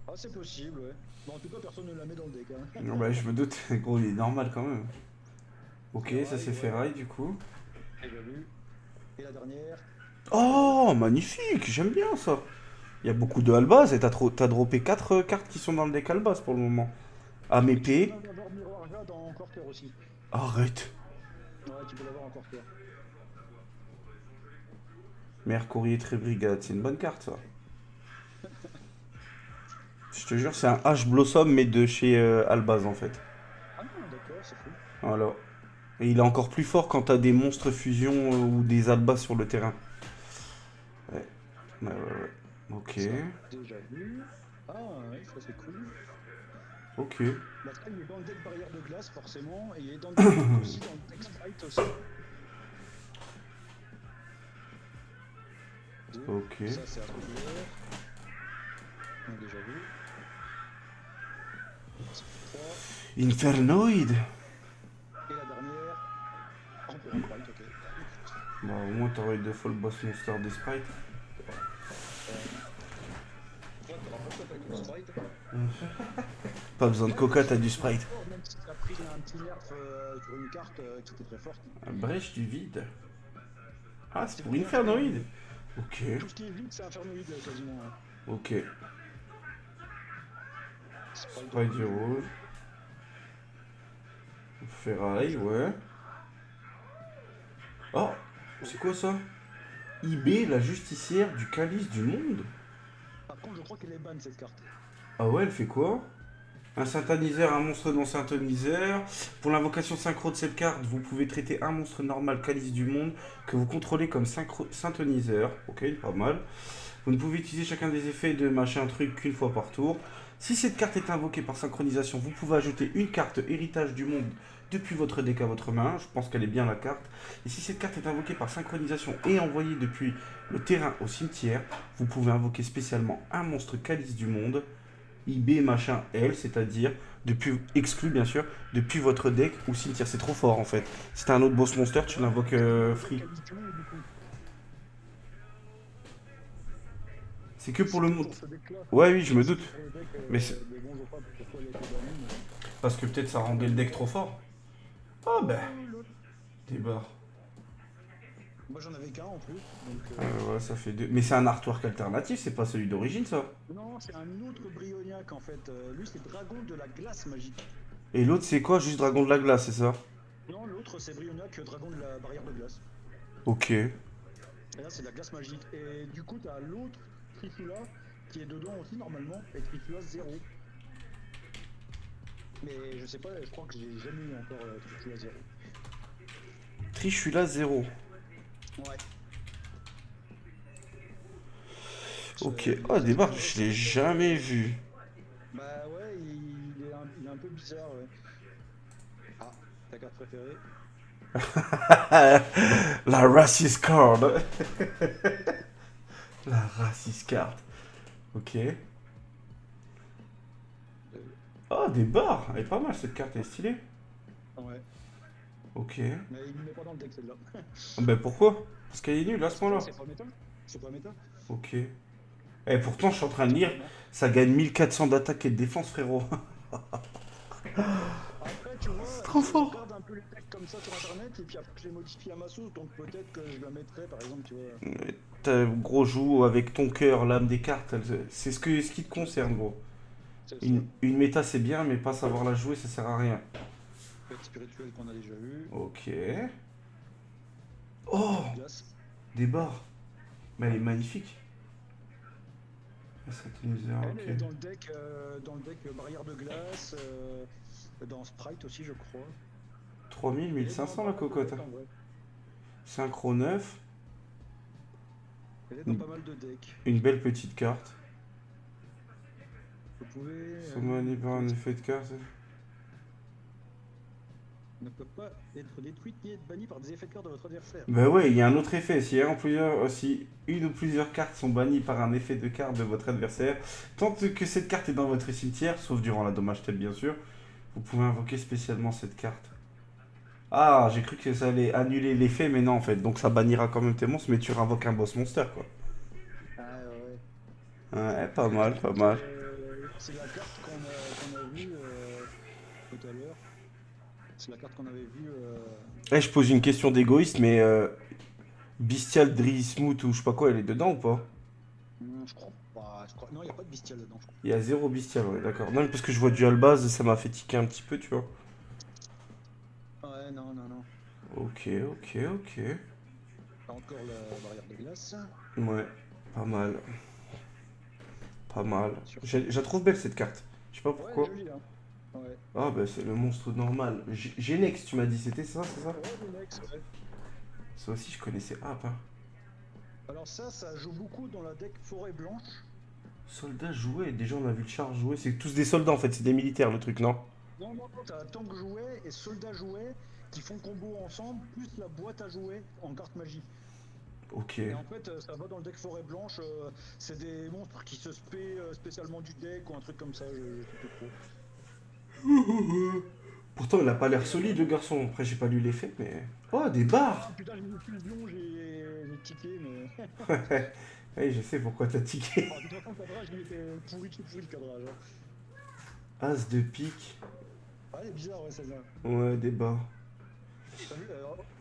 Speaker 2: Ah, c'est possible, ouais. Bon, en tout cas, personne ne la met dans le deck. Hein.
Speaker 1: Non, bah je me doute, gros, il est normal quand même. Ok, ça
Speaker 2: Ferraille,
Speaker 1: c'est
Speaker 2: ouais.
Speaker 1: ferraille du coup.
Speaker 2: J'ai vu. Et la dernière.
Speaker 1: Oh, magnifique, j'aime bien ça. Il y a beaucoup de Albaz et t'as droppé 4 cartes qui sont dans le deck Albaz pour le moment.
Speaker 2: Tu peux
Speaker 1: Amépé.
Speaker 2: même avoir Miroir Jade en Quarter aussi.
Speaker 1: Arrête.
Speaker 2: Ouais, tu peux l'avoir en Quarter.
Speaker 1: Mercourrier très brigade, c'est une bonne carte ça. Je te jure, c'est un H Blossom mais de chez Albaz en fait.
Speaker 2: Ah non, d'accord, c'est cool.
Speaker 1: Voilà. Et il est encore plus fort quand t'as des monstres fusion ou des Albaz sur le terrain. Ouais. Ouais. Ok.
Speaker 2: Ça, déjà vu. Ah, ouais, ça c'est cool.
Speaker 1: Ok.
Speaker 2: Bah, ça, il est dans le deck Barrière de Glace, forcément. Et il est dans le deck aussi, dans le deck Sprite aussi. Deux.
Speaker 1: Ok.
Speaker 2: Ça, c'est à Rivière. On a déjà vu. Ça fait 3.
Speaker 1: Infernoid.
Speaker 2: Et la dernière. Encore un Sprite, ok.
Speaker 1: Bah au moins t'aurais eu deux fois le boss monster des sprites.
Speaker 2: Toi, t'auras pas de avec le Sprite.
Speaker 1: Pas besoin de coca, t'as du sprite.
Speaker 2: Même si t'as pris un petit nerf sur une carte qui était très forte.
Speaker 1: Brèche du vide. Ah, c'est pour Infernoid. Ok.
Speaker 2: Tout ce qui est vide, c'est Infernoid quasiment.
Speaker 1: Ok.
Speaker 2: Sprite
Speaker 1: Sprite du rouge. Ferraille, ouais. Oh, c'est quoi ça? IB, la justicière du calice du monde.
Speaker 2: Par contre, je crois qu'elle est ban cette carte.
Speaker 1: Ah ouais, elle fait quoi? Un synthoniseur, un monstre non synthoniseur. Pour l'invocation synchro de cette carte, vous pouvez traiter un monstre normal calice du monde que vous contrôlez comme synthoniseur. Ok, pas mal. Vous ne pouvez utiliser chacun des effets de machin truc qu'une fois par tour. Si cette carte est invoquée par synchronisation, vous pouvez ajouter une carte héritage du monde depuis votre deck à votre main. Je pense qu'elle est bien la carte. Et si cette carte est invoquée par synchronisation et envoyée depuis le terrain au cimetière, vous pouvez invoquer spécialement un monstre calice du monde. IB machin L, c'est-à-dire depuis exclu bien sûr depuis votre deck ou cimetière. C'est trop fort en fait. Si t'as un autre boss monster, tu l'invoques free. C'est que pour le monde. Ouais, oui, je me doute. Mais c'est parce que peut-être ça rendait le deck trop fort. Oh ben, des barres.
Speaker 2: Moi j'en avais qu'un en plus. Donc,
Speaker 1: Ouais, ça fait deux. Mais c'est un artwork alternatif, c'est pas celui d'origine ça.
Speaker 2: non, c'est un autre Bryoniac en fait. Lui c'est Dragon de la glace magique.
Speaker 1: Et l'autre c'est quoi? Juste dragon de la glace, c'est ça?
Speaker 2: Non, l'autre c'est Bryoniac, Dragon de la barrière de glace.
Speaker 1: Ok.
Speaker 2: Et là c'est de la glace magique. Et du coup t'as l'autre Trifula, qui est dedans aussi normalement, et Trifluas 0. Mais je sais pas, je crois que j'ai jamais eu encore Trifluas 0.
Speaker 1: Trishula 0.
Speaker 2: Ouais.
Speaker 1: Ok. Ah, des barres, je l'ai jamais vu.
Speaker 2: Bah ouais, il est un peu bizarre, ouais. Ah, ta carte préférée?
Speaker 1: La racist card. La racist card. Ok. Oh, des barres. Elle est pas mal cette carte, elle est stylée.
Speaker 2: Ouais.
Speaker 1: Ok.
Speaker 2: Mais il ne met pas dans le deck celle-là.
Speaker 1: Ben pourquoi? Parce qu'elle est nulle à ce moment-là.
Speaker 2: C'est pas méta. C'est pas méta.
Speaker 1: Ok. Et pourtant, je suis en train de lire, ça gagne 1400 d'attaque et de défense, frérot.
Speaker 2: Après, tu vois,
Speaker 1: Trop
Speaker 2: je
Speaker 1: fort.
Speaker 2: regarde un peu les decks comme ça sur internet et puis après je les modifie à ma sauce, donc peut-être que je la mettrai par exemple, tu vois.
Speaker 1: T'as gros joue avec ton cœur, l'âme des cartes. C'est ce qui te concerne, gros.
Speaker 2: C'est ça.
Speaker 1: Une méta, c'est bien, mais pas savoir la jouer, ça sert à rien.
Speaker 2: Fête spirituelle qu'on a déjà eu.
Speaker 1: Ok. Oh,
Speaker 2: Glace.
Speaker 1: des barres. Mais elle est magnifique.
Speaker 2: Elle est
Speaker 1: Ok.
Speaker 2: dans le deck barrière de glace, dans Sprite aussi, je crois.
Speaker 1: 3000,
Speaker 2: Elle est
Speaker 1: 1500
Speaker 2: dans
Speaker 1: la
Speaker 2: pas mal de
Speaker 1: cocotte.
Speaker 2: decks, en vrai.
Speaker 1: Synchro 9.
Speaker 2: Elle est dans pas mal de decks.
Speaker 1: Une belle petite carte.
Speaker 2: Vous pouvez.
Speaker 1: Summoné par un effet de carte.
Speaker 2: Ne peut pas être détruite ni être bannie par des effets de cœur de votre adversaire.
Speaker 1: Bah ouais, il y a un autre effet. Si une ou plusieurs cartes sont bannies par un effet de carte de votre adversaire, tant que cette carte est dans votre cimetière, sauf durant la dommage tête bien sûr, vous pouvez invoquer spécialement cette carte. Ah, j'ai cru que ça allait annuler l'effet, mais non en fait. Donc ça bannira quand même tes monstres, mais tu réinvoques un boss monster quoi.
Speaker 2: Ah ouais.
Speaker 1: Ouais, pas mal, pas mal.
Speaker 2: C'est la carte qu'on a vue tout à l'heure. C'est la carte qu'on avait vue.
Speaker 1: Eh, je pose une question d'égoïste, mais Bestial Drismouth ou je sais pas quoi, elle est dedans ou pas?
Speaker 2: Je crois pas. Non, il n'y a pas de bestial dedans, je crois.
Speaker 1: Il y a zéro Bestial, ouais, d'accord. Non, mais parce que je vois du Albaz, ça m'a fait tiquer un petit peu, tu vois.
Speaker 2: Ouais, non.
Speaker 1: Ok, ok, ok.
Speaker 2: T'as encore la barrière de glace.
Speaker 1: Ouais, pas mal. Pas mal.
Speaker 2: Sur-
Speaker 1: Je la trouve belle cette carte. Je sais pas
Speaker 2: Ouais,
Speaker 1: pourquoi.
Speaker 2: joli, hein. Ouais.
Speaker 1: Ah, bah c'est le monstre normal. Genex, tu m'as dit, c'était ça, c'est ça?
Speaker 2: Ouais, le next, ouais.
Speaker 1: Ça aussi, je connaissais. Ah, pas.
Speaker 2: Alors ça joue beaucoup dans la deck forêt blanche.
Speaker 1: Soldats joués, déjà on a vu le char jouer. C'est tous des soldats en fait, c'est des militaires le truc, non?
Speaker 2: Non, t'as tank jouet et soldat jouet qui font combo ensemble, plus la boîte à jouer en carte magie.
Speaker 1: Ok.
Speaker 2: Et en fait, ça va dans le deck forêt blanche, c'est des monstres qui se spé spécialement du deck ou un truc comme ça, je sais plus trop.
Speaker 1: Pourtant, il a pas l'air solide le garçon. Après, j'ai pas lu l'effet, mais. Oh, des barres!
Speaker 2: Ah putain, j'ai mis plus lion, j'ai tiqué, mais.
Speaker 1: Oui, je sais pourquoi t'as tiqué.
Speaker 2: Oh, de toute façon, le cadrage, il était pourri le cadrage. Hein.
Speaker 1: As de pique.
Speaker 2: Ah, il est bizarre, ouais, celle-là.
Speaker 1: Ouais, des barres.
Speaker 2: T'as vu,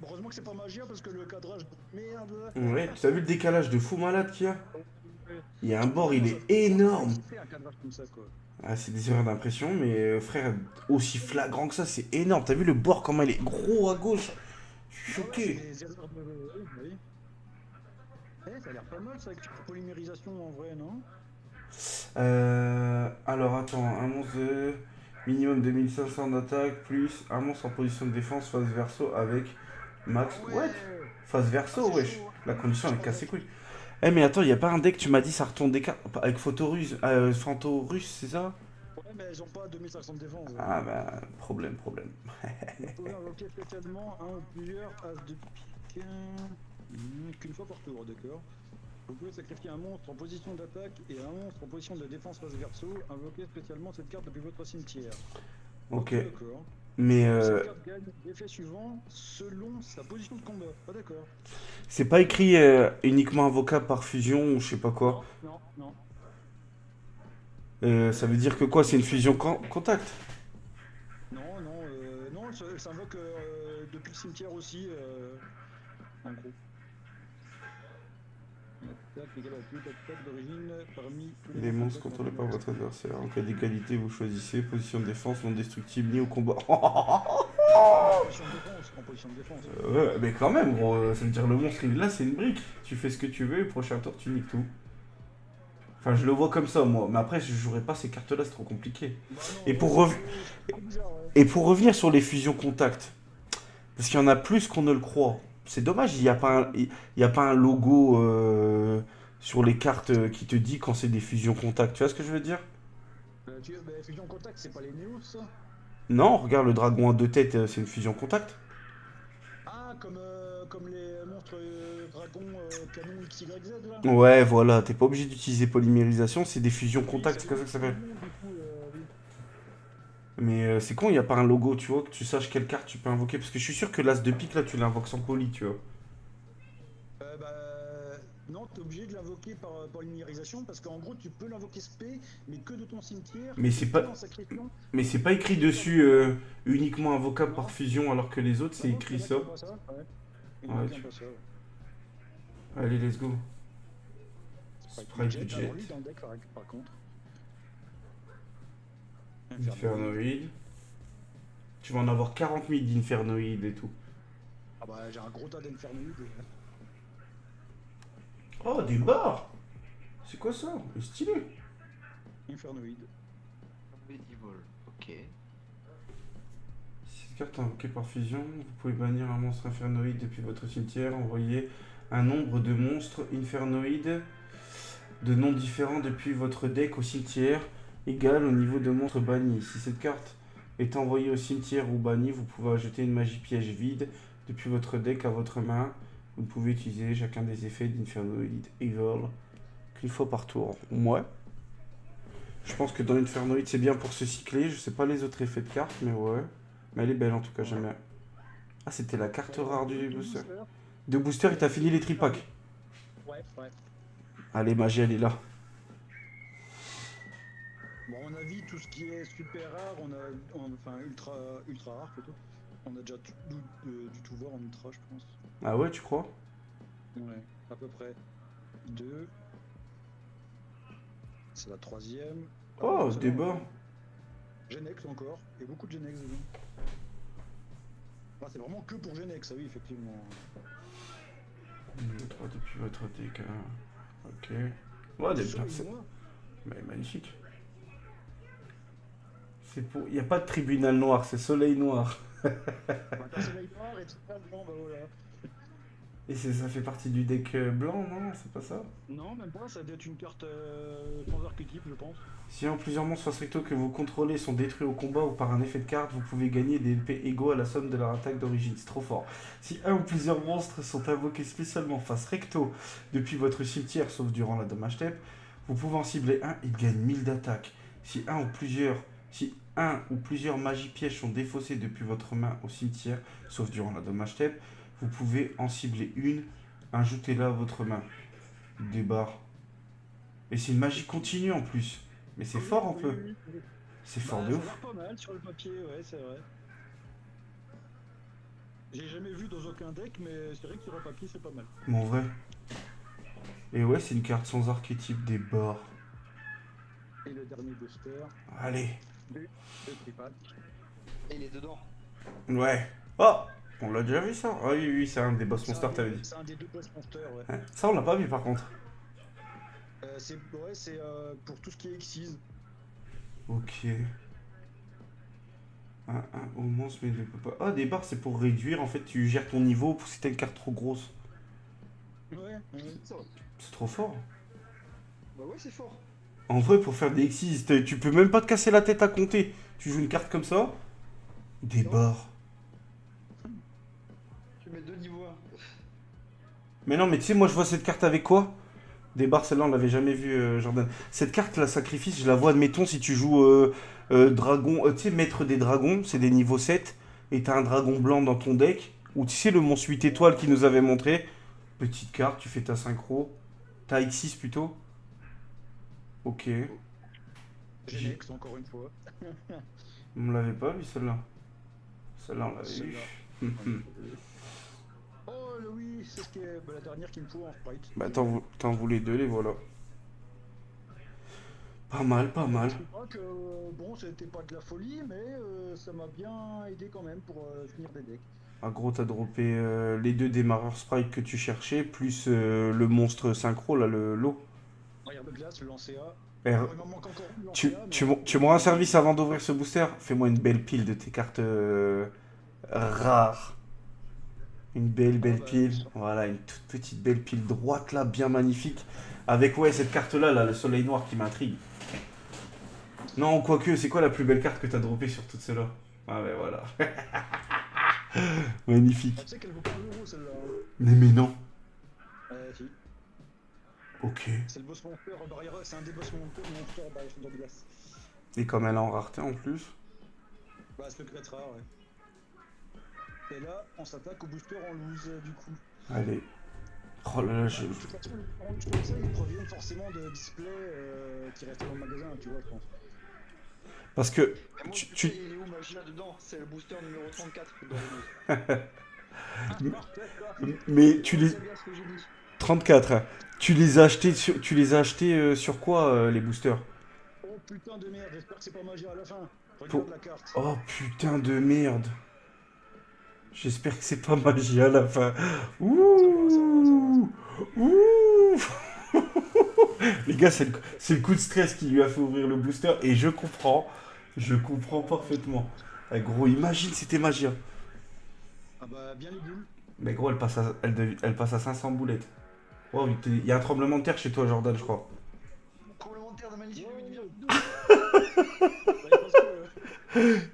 Speaker 2: heureusement que c'est pas magia parce que le cadrage. Merde!
Speaker 1: Ouais, tu as vu le décalage de fou malade qu'il y a? Il y a un bord, il est énorme.
Speaker 2: C'est un cadrage comme ça, quoi.
Speaker 1: Ah, c'est des erreurs d'impression, mais frère, aussi flagrant que ça, c'est énorme. T'as vu le bord, comment il est gros à gauche? Je suis
Speaker 2: Ah ouais,
Speaker 1: choqué.
Speaker 2: c'est des erreurs de. Oui. Eh, ça a l'air pas mal ça avec la polymérisation en vrai, non?
Speaker 1: Alors attends, un monstre de minimum 2500 d'attaque, plus un monstre en position de défense face verso avec max.
Speaker 2: Ah ouais.
Speaker 1: What? Face verso,
Speaker 2: c'est
Speaker 1: wesh.
Speaker 2: chaud, hein.
Speaker 1: La condition elle
Speaker 2: Je
Speaker 1: casse les
Speaker 2: crois
Speaker 1: couilles. Eh mais attends, y a pas un deck, tu m'as dit ça retourne des cartes avec Photorus, Phantorus, c'est ça?
Speaker 2: Ouais, mais elles ont pas 2500 de défense.
Speaker 1: Ah bah, problème.
Speaker 2: Vous pouvez invoquer spécialement un ou plusieurs as de pique qu'une fois par tour, d'accord? Vous pouvez sacrifier un monstre en position d'attaque et un monstre en position de défense face verso, invoquer spécialement cette carte depuis votre cimetière.
Speaker 1: Ok.
Speaker 2: D'accord.
Speaker 1: Mais
Speaker 2: Cette carte gagne l'effet suivant selon sa position de combat. Pas d'accord.
Speaker 1: c'est pas écrit uniquement invocable par fusion ou je sais pas quoi.
Speaker 2: Non.
Speaker 1: Ça veut dire que quoi? C'est une fusion contact?
Speaker 2: Non, elle s'invoque depuis le cimetière aussi, en gros. Attaque égale à toute attaque d'origine parmi tous
Speaker 1: Les monstres contrôlés par votre adversaire. En cas d'égalité, vous choisissez position de défense non destructible ni au combat.
Speaker 2: En position de défense.
Speaker 1: Ouais, mais quand même, gros, ça veut dire le monstre il est là, c'est une brique. Tu fais ce que tu veux, et prochain tour tu niques tout. Enfin, je le vois comme ça, moi. Mais après, je jouerai pas ces cartes-là, c'est trop compliqué.
Speaker 2: Bah non,
Speaker 1: Et pour,
Speaker 2: ouais,
Speaker 1: rev-
Speaker 2: c'est bizarre, ouais.
Speaker 1: Et pour revenir sur les fusions contacts, parce qu'il y en a plus qu'on ne le croit. C'est dommage, il y a pas un logo sur les cartes qui te dit quand c'est des fusions contacts. Tu vois ce que je veux dire?
Speaker 2: Bah, Fusion Contact, c'est pas les Néos, ça?
Speaker 1: Non, regarde le dragon à deux têtes, c'est une fusion contact.
Speaker 2: Ah, comme les monstres dragons canon XYZ, là?
Speaker 1: Ouais, voilà, t'es pas obligé d'utiliser polymérisation, c'est des fusions
Speaker 2: Oui,
Speaker 1: contacts,
Speaker 2: c'est
Speaker 1: c'est comme ça que ça s'appelle.
Speaker 2: bon, du coup, oui.
Speaker 1: Mais c'est con, il n'y a pas un logo, tu vois, que tu saches quelle carte tu peux invoquer. Parce que je suis sûr que l'as de pique, là, tu l'invoques sans poly, tu vois.
Speaker 2: Non, t'es obligé de l'invoquer par polymérisation parce qu'en gros, tu peux l'invoquer spé, mais que de ton cimetière,
Speaker 1: Mais
Speaker 2: et
Speaker 1: c'est
Speaker 2: que
Speaker 1: pas,
Speaker 2: en sacrifiant.
Speaker 1: mais c'est pas écrit dessus uniquement invocable par
Speaker 2: Non,
Speaker 1: fusion, alors que les autres, c'est
Speaker 2: non,
Speaker 1: écrit
Speaker 2: il y en a
Speaker 1: ça.
Speaker 2: qui aiment pas ça. Ouais. Il y en a
Speaker 1: Ouais,
Speaker 2: qui aiment pas ça. Ouais.
Speaker 1: Allez, let's go.
Speaker 2: Sprite
Speaker 1: Sprite
Speaker 2: budget,
Speaker 1: budget.
Speaker 2: alors lui dans le deck par contre.
Speaker 1: Infernoïde. Tu vas en avoir 40 000 d'infernoïdes et tout.
Speaker 2: Ah bah j'ai un gros tas d'infernoïdes.
Speaker 1: Oh, des barres. C'est quoi ça? C'est stylé.
Speaker 2: Infernoïdes.
Speaker 4: Medieval. Ok.
Speaker 1: Si cette carte est invoquée par fusion, vous pouvez bannir un monstre infernoïde depuis votre cimetière. Envoyer un nombre de monstres infernoïdes de noms différents depuis votre deck au cimetière égal au niveau de monstre banni. Si cette carte est envoyée au cimetière ou bannie, vous pouvez ajouter une magie piège vide depuis votre deck à votre main. Vous pouvez utiliser chacun des effets d'Infernoid Evil qu'une fois par tour. Ouais. Je pense que dans Infernoid c'est bien pour se cycler. Je sais pas les autres effets de carte, mais ouais. Mais elle est belle en tout cas, j'aime bien. Ah, c'était la carte rare du booster. De booster, et t'as fini les tripacks.
Speaker 2: Ouais, ouais.
Speaker 1: Allez, magie, elle est là.
Speaker 2: Bon, on a vu tout ce qui est super rare, enfin ultra rare plutôt. On a déjà du tout voir en ultra, je pense.
Speaker 1: Ah ouais, tu crois?
Speaker 2: Ouais, à peu près. 2. C'est la troisième.
Speaker 1: Oh,
Speaker 2: c'est
Speaker 1: débat.
Speaker 2: bon. Genex encore, et beaucoup de Genex dedans. Enfin, c'est vraiment que pour Genex, ah oui, effectivement.
Speaker 1: 3 depuis votre deck. Ok. Ouais, des
Speaker 2: Soleil
Speaker 1: c'est
Speaker 2: noir.
Speaker 1: mais magnifique. C'est pour. Il n'y a pas de tribunal noir, c'est soleil noir.
Speaker 2: Bah, t'as Soleil noir et tout ça blanc, bah voilà.
Speaker 1: Et ça fait partie du deck blanc, non? C'est pas ça?
Speaker 2: Non, même pas, ça doit être une carte sans archétype, je pense.
Speaker 1: Si un ou plusieurs monstres face recto que vous contrôlez sont détruits au combat ou par un effet de carte, vous pouvez gagner des LP égaux à la somme de leur attaque d'origine. C'est trop fort. Si un ou plusieurs monstres sont invoqués spécialement face recto depuis votre cimetière, sauf durant la dommage step, vous pouvez en cibler un et gagne 1000 d'attaque. Si un ou plusieurs magies pièges sont défaussées depuis votre main au cimetière, sauf durant la dommage step, vous pouvez en cibler une, ajoutez-la à votre main. Des barres. Et c'est une magie continue en plus. Mais c'est fort un peu.
Speaker 2: Oui.
Speaker 1: C'est fort de
Speaker 2: Ça a
Speaker 1: ouf.
Speaker 2: l'air pas mal sur le papier, ouais, c'est vrai. J'ai jamais vu dans aucun deck, mais c'est vrai que sur le papier, c'est pas mal.
Speaker 1: Mais en vrai. Et ouais, c'est une carte sans archétype des barres.
Speaker 2: Et le dernier booster,
Speaker 1: Allez.
Speaker 2: le tripack.
Speaker 4: Et il est dedans.
Speaker 1: Ouais. Oh, on l'a déjà vu ça? Ah oui, oui, c'est un des boss monsters, t'avais dit.
Speaker 2: C'est un des deux boss monsters, ouais.
Speaker 1: Ouais. Ça, on l'a pas vu par contre.
Speaker 2: C'est pour tout ce qui est Xyz.
Speaker 1: Ok. Un au monstre, mais ne peut pas. Ah, des barres, c'est pour réduire. En fait, tu gères ton niveau pour si t'as une carte trop grosse.
Speaker 2: Ouais,
Speaker 4: Ça va.
Speaker 1: C'est trop fort.
Speaker 4: Bah ouais, c'est fort.
Speaker 1: En vrai, pour faire des Xyz, tu peux même pas te casser la tête à compter. Tu joues une carte comme ça. Des
Speaker 4: Non.
Speaker 1: barres.
Speaker 4: Tu mets 2 niveaux 1.
Speaker 1: Mais non, mais tu sais, moi je vois cette carte avec quoi? Des barres, celle-là, on l'avait jamais vue, Jordan. Cette carte, la sacrifice, je la vois, admettons, si tu joues dragon, tu sais, maître des dragons, c'est des niveaux 7, et t'as un dragon blanc dans ton deck, ou tu sais, le monstre 8 étoiles qui nous avait montré. Petite carte, tu fais ta synchro. Ta X6 plutôt. Ok.
Speaker 2: Genex, encore une fois.
Speaker 1: On l'avait pas vu celle-là. Celle-là, on l'avait vu.
Speaker 2: Celle-là. Oh oui, c'est ce qui est la dernière qu'il me faut en sprite.
Speaker 1: Bah, t'en voulais deux, les voilà. Pas mal, pas mal.
Speaker 2: Je crois que bon, c'était pas de la folie, mais ça m'a bien aidé quand même pour finir des decks.
Speaker 1: Ah gros, t'as droppé les deux démarreurs sprite que tu cherchais, plus le monstre synchro, là, le lot.
Speaker 2: Ouais, Herbe glace, le lancer A.
Speaker 1: Eh,
Speaker 2: Il m'en manque encore une lancée A, mais-
Speaker 1: tu me rends un service avant d'ouvrir ce booster? Fais-moi une belle pile de tes cartes rares. Une belle
Speaker 2: bah,
Speaker 1: pile. Voilà, une toute petite belle pile droite là, bien magnifique. Avec ouais, cette carte là, le soleil noir qui m'intrigue. Non, quoique, c'est quoi la plus belle carte que t'as droppée sur toutes celles-là? Ah ouais, voilà. Magnifique.
Speaker 2: Tu sais qu'elle vaut pas 1 € celle-là. Hein.
Speaker 1: Mais non.
Speaker 2: Si.
Speaker 1: Ok.
Speaker 2: C'est le boss monster barrière, c'est un des boss monster barrière de glace.
Speaker 1: Et comme elle est en rareté en plus.
Speaker 2: Bah, c'est le peut être rare, ouais. Et là, on s'attaque au booster en loose, du coup.
Speaker 1: Allez. Oh là là, je...
Speaker 2: De toute façon, les oranges comme ça, ils proviennent forcément de displays qui restent dans le magasin, tu vois, je pense.
Speaker 1: Parce que...
Speaker 4: Mais moi,
Speaker 1: Tu-
Speaker 4: tu
Speaker 1: tu-
Speaker 4: sais, il est où Magia dedans? C'est le booster numéro 34 dans le news.
Speaker 1: Mais tu les...
Speaker 4: C'est bien ce que j'ai dit.
Speaker 1: 34. Hein. Tu les as achetés sur quoi, les boosters?
Speaker 2: Oh putain de merde, j'espère que c'est pas magie à la fin. Regarde
Speaker 1: Pour-
Speaker 2: la carte.
Speaker 1: Oh putain de merde. J'espère que c'est pas magie à la fin. Ouh. Ouh. Les gars, c'est le coup de stress qui lui a fait ouvrir le booster et je comprends. Je comprends parfaitement. Ah, gros, imagine c'était magie. Hein.
Speaker 2: Ah bah, bien les boules.
Speaker 1: Mais gros, elle passe à 500 boulettes. Wow, il y a un tremblement de terre chez toi, Jordan, je crois.
Speaker 4: Complémentaire de magnifique
Speaker 2: Ouais,
Speaker 4: 8,2.
Speaker 2: Bah, il pense que...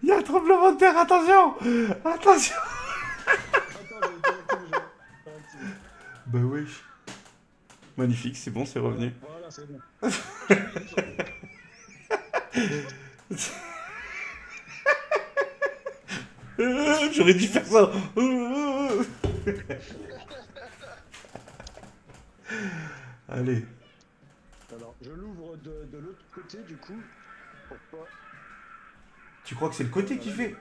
Speaker 1: Il y a un tremblement de terre, attention. Attention.
Speaker 2: Attends, j'ai connecté le jeu. J'ai activé.
Speaker 1: Bah wesh. Magnifique, c'est bon, c'est revenu.
Speaker 2: Voilà, c'est bon.
Speaker 1: J'aurais dû faire ça. Allez.
Speaker 2: Alors, je l'ouvre de l'autre côté, du coup. Pourquoi?
Speaker 1: Tu crois que c'est le côté qui fait?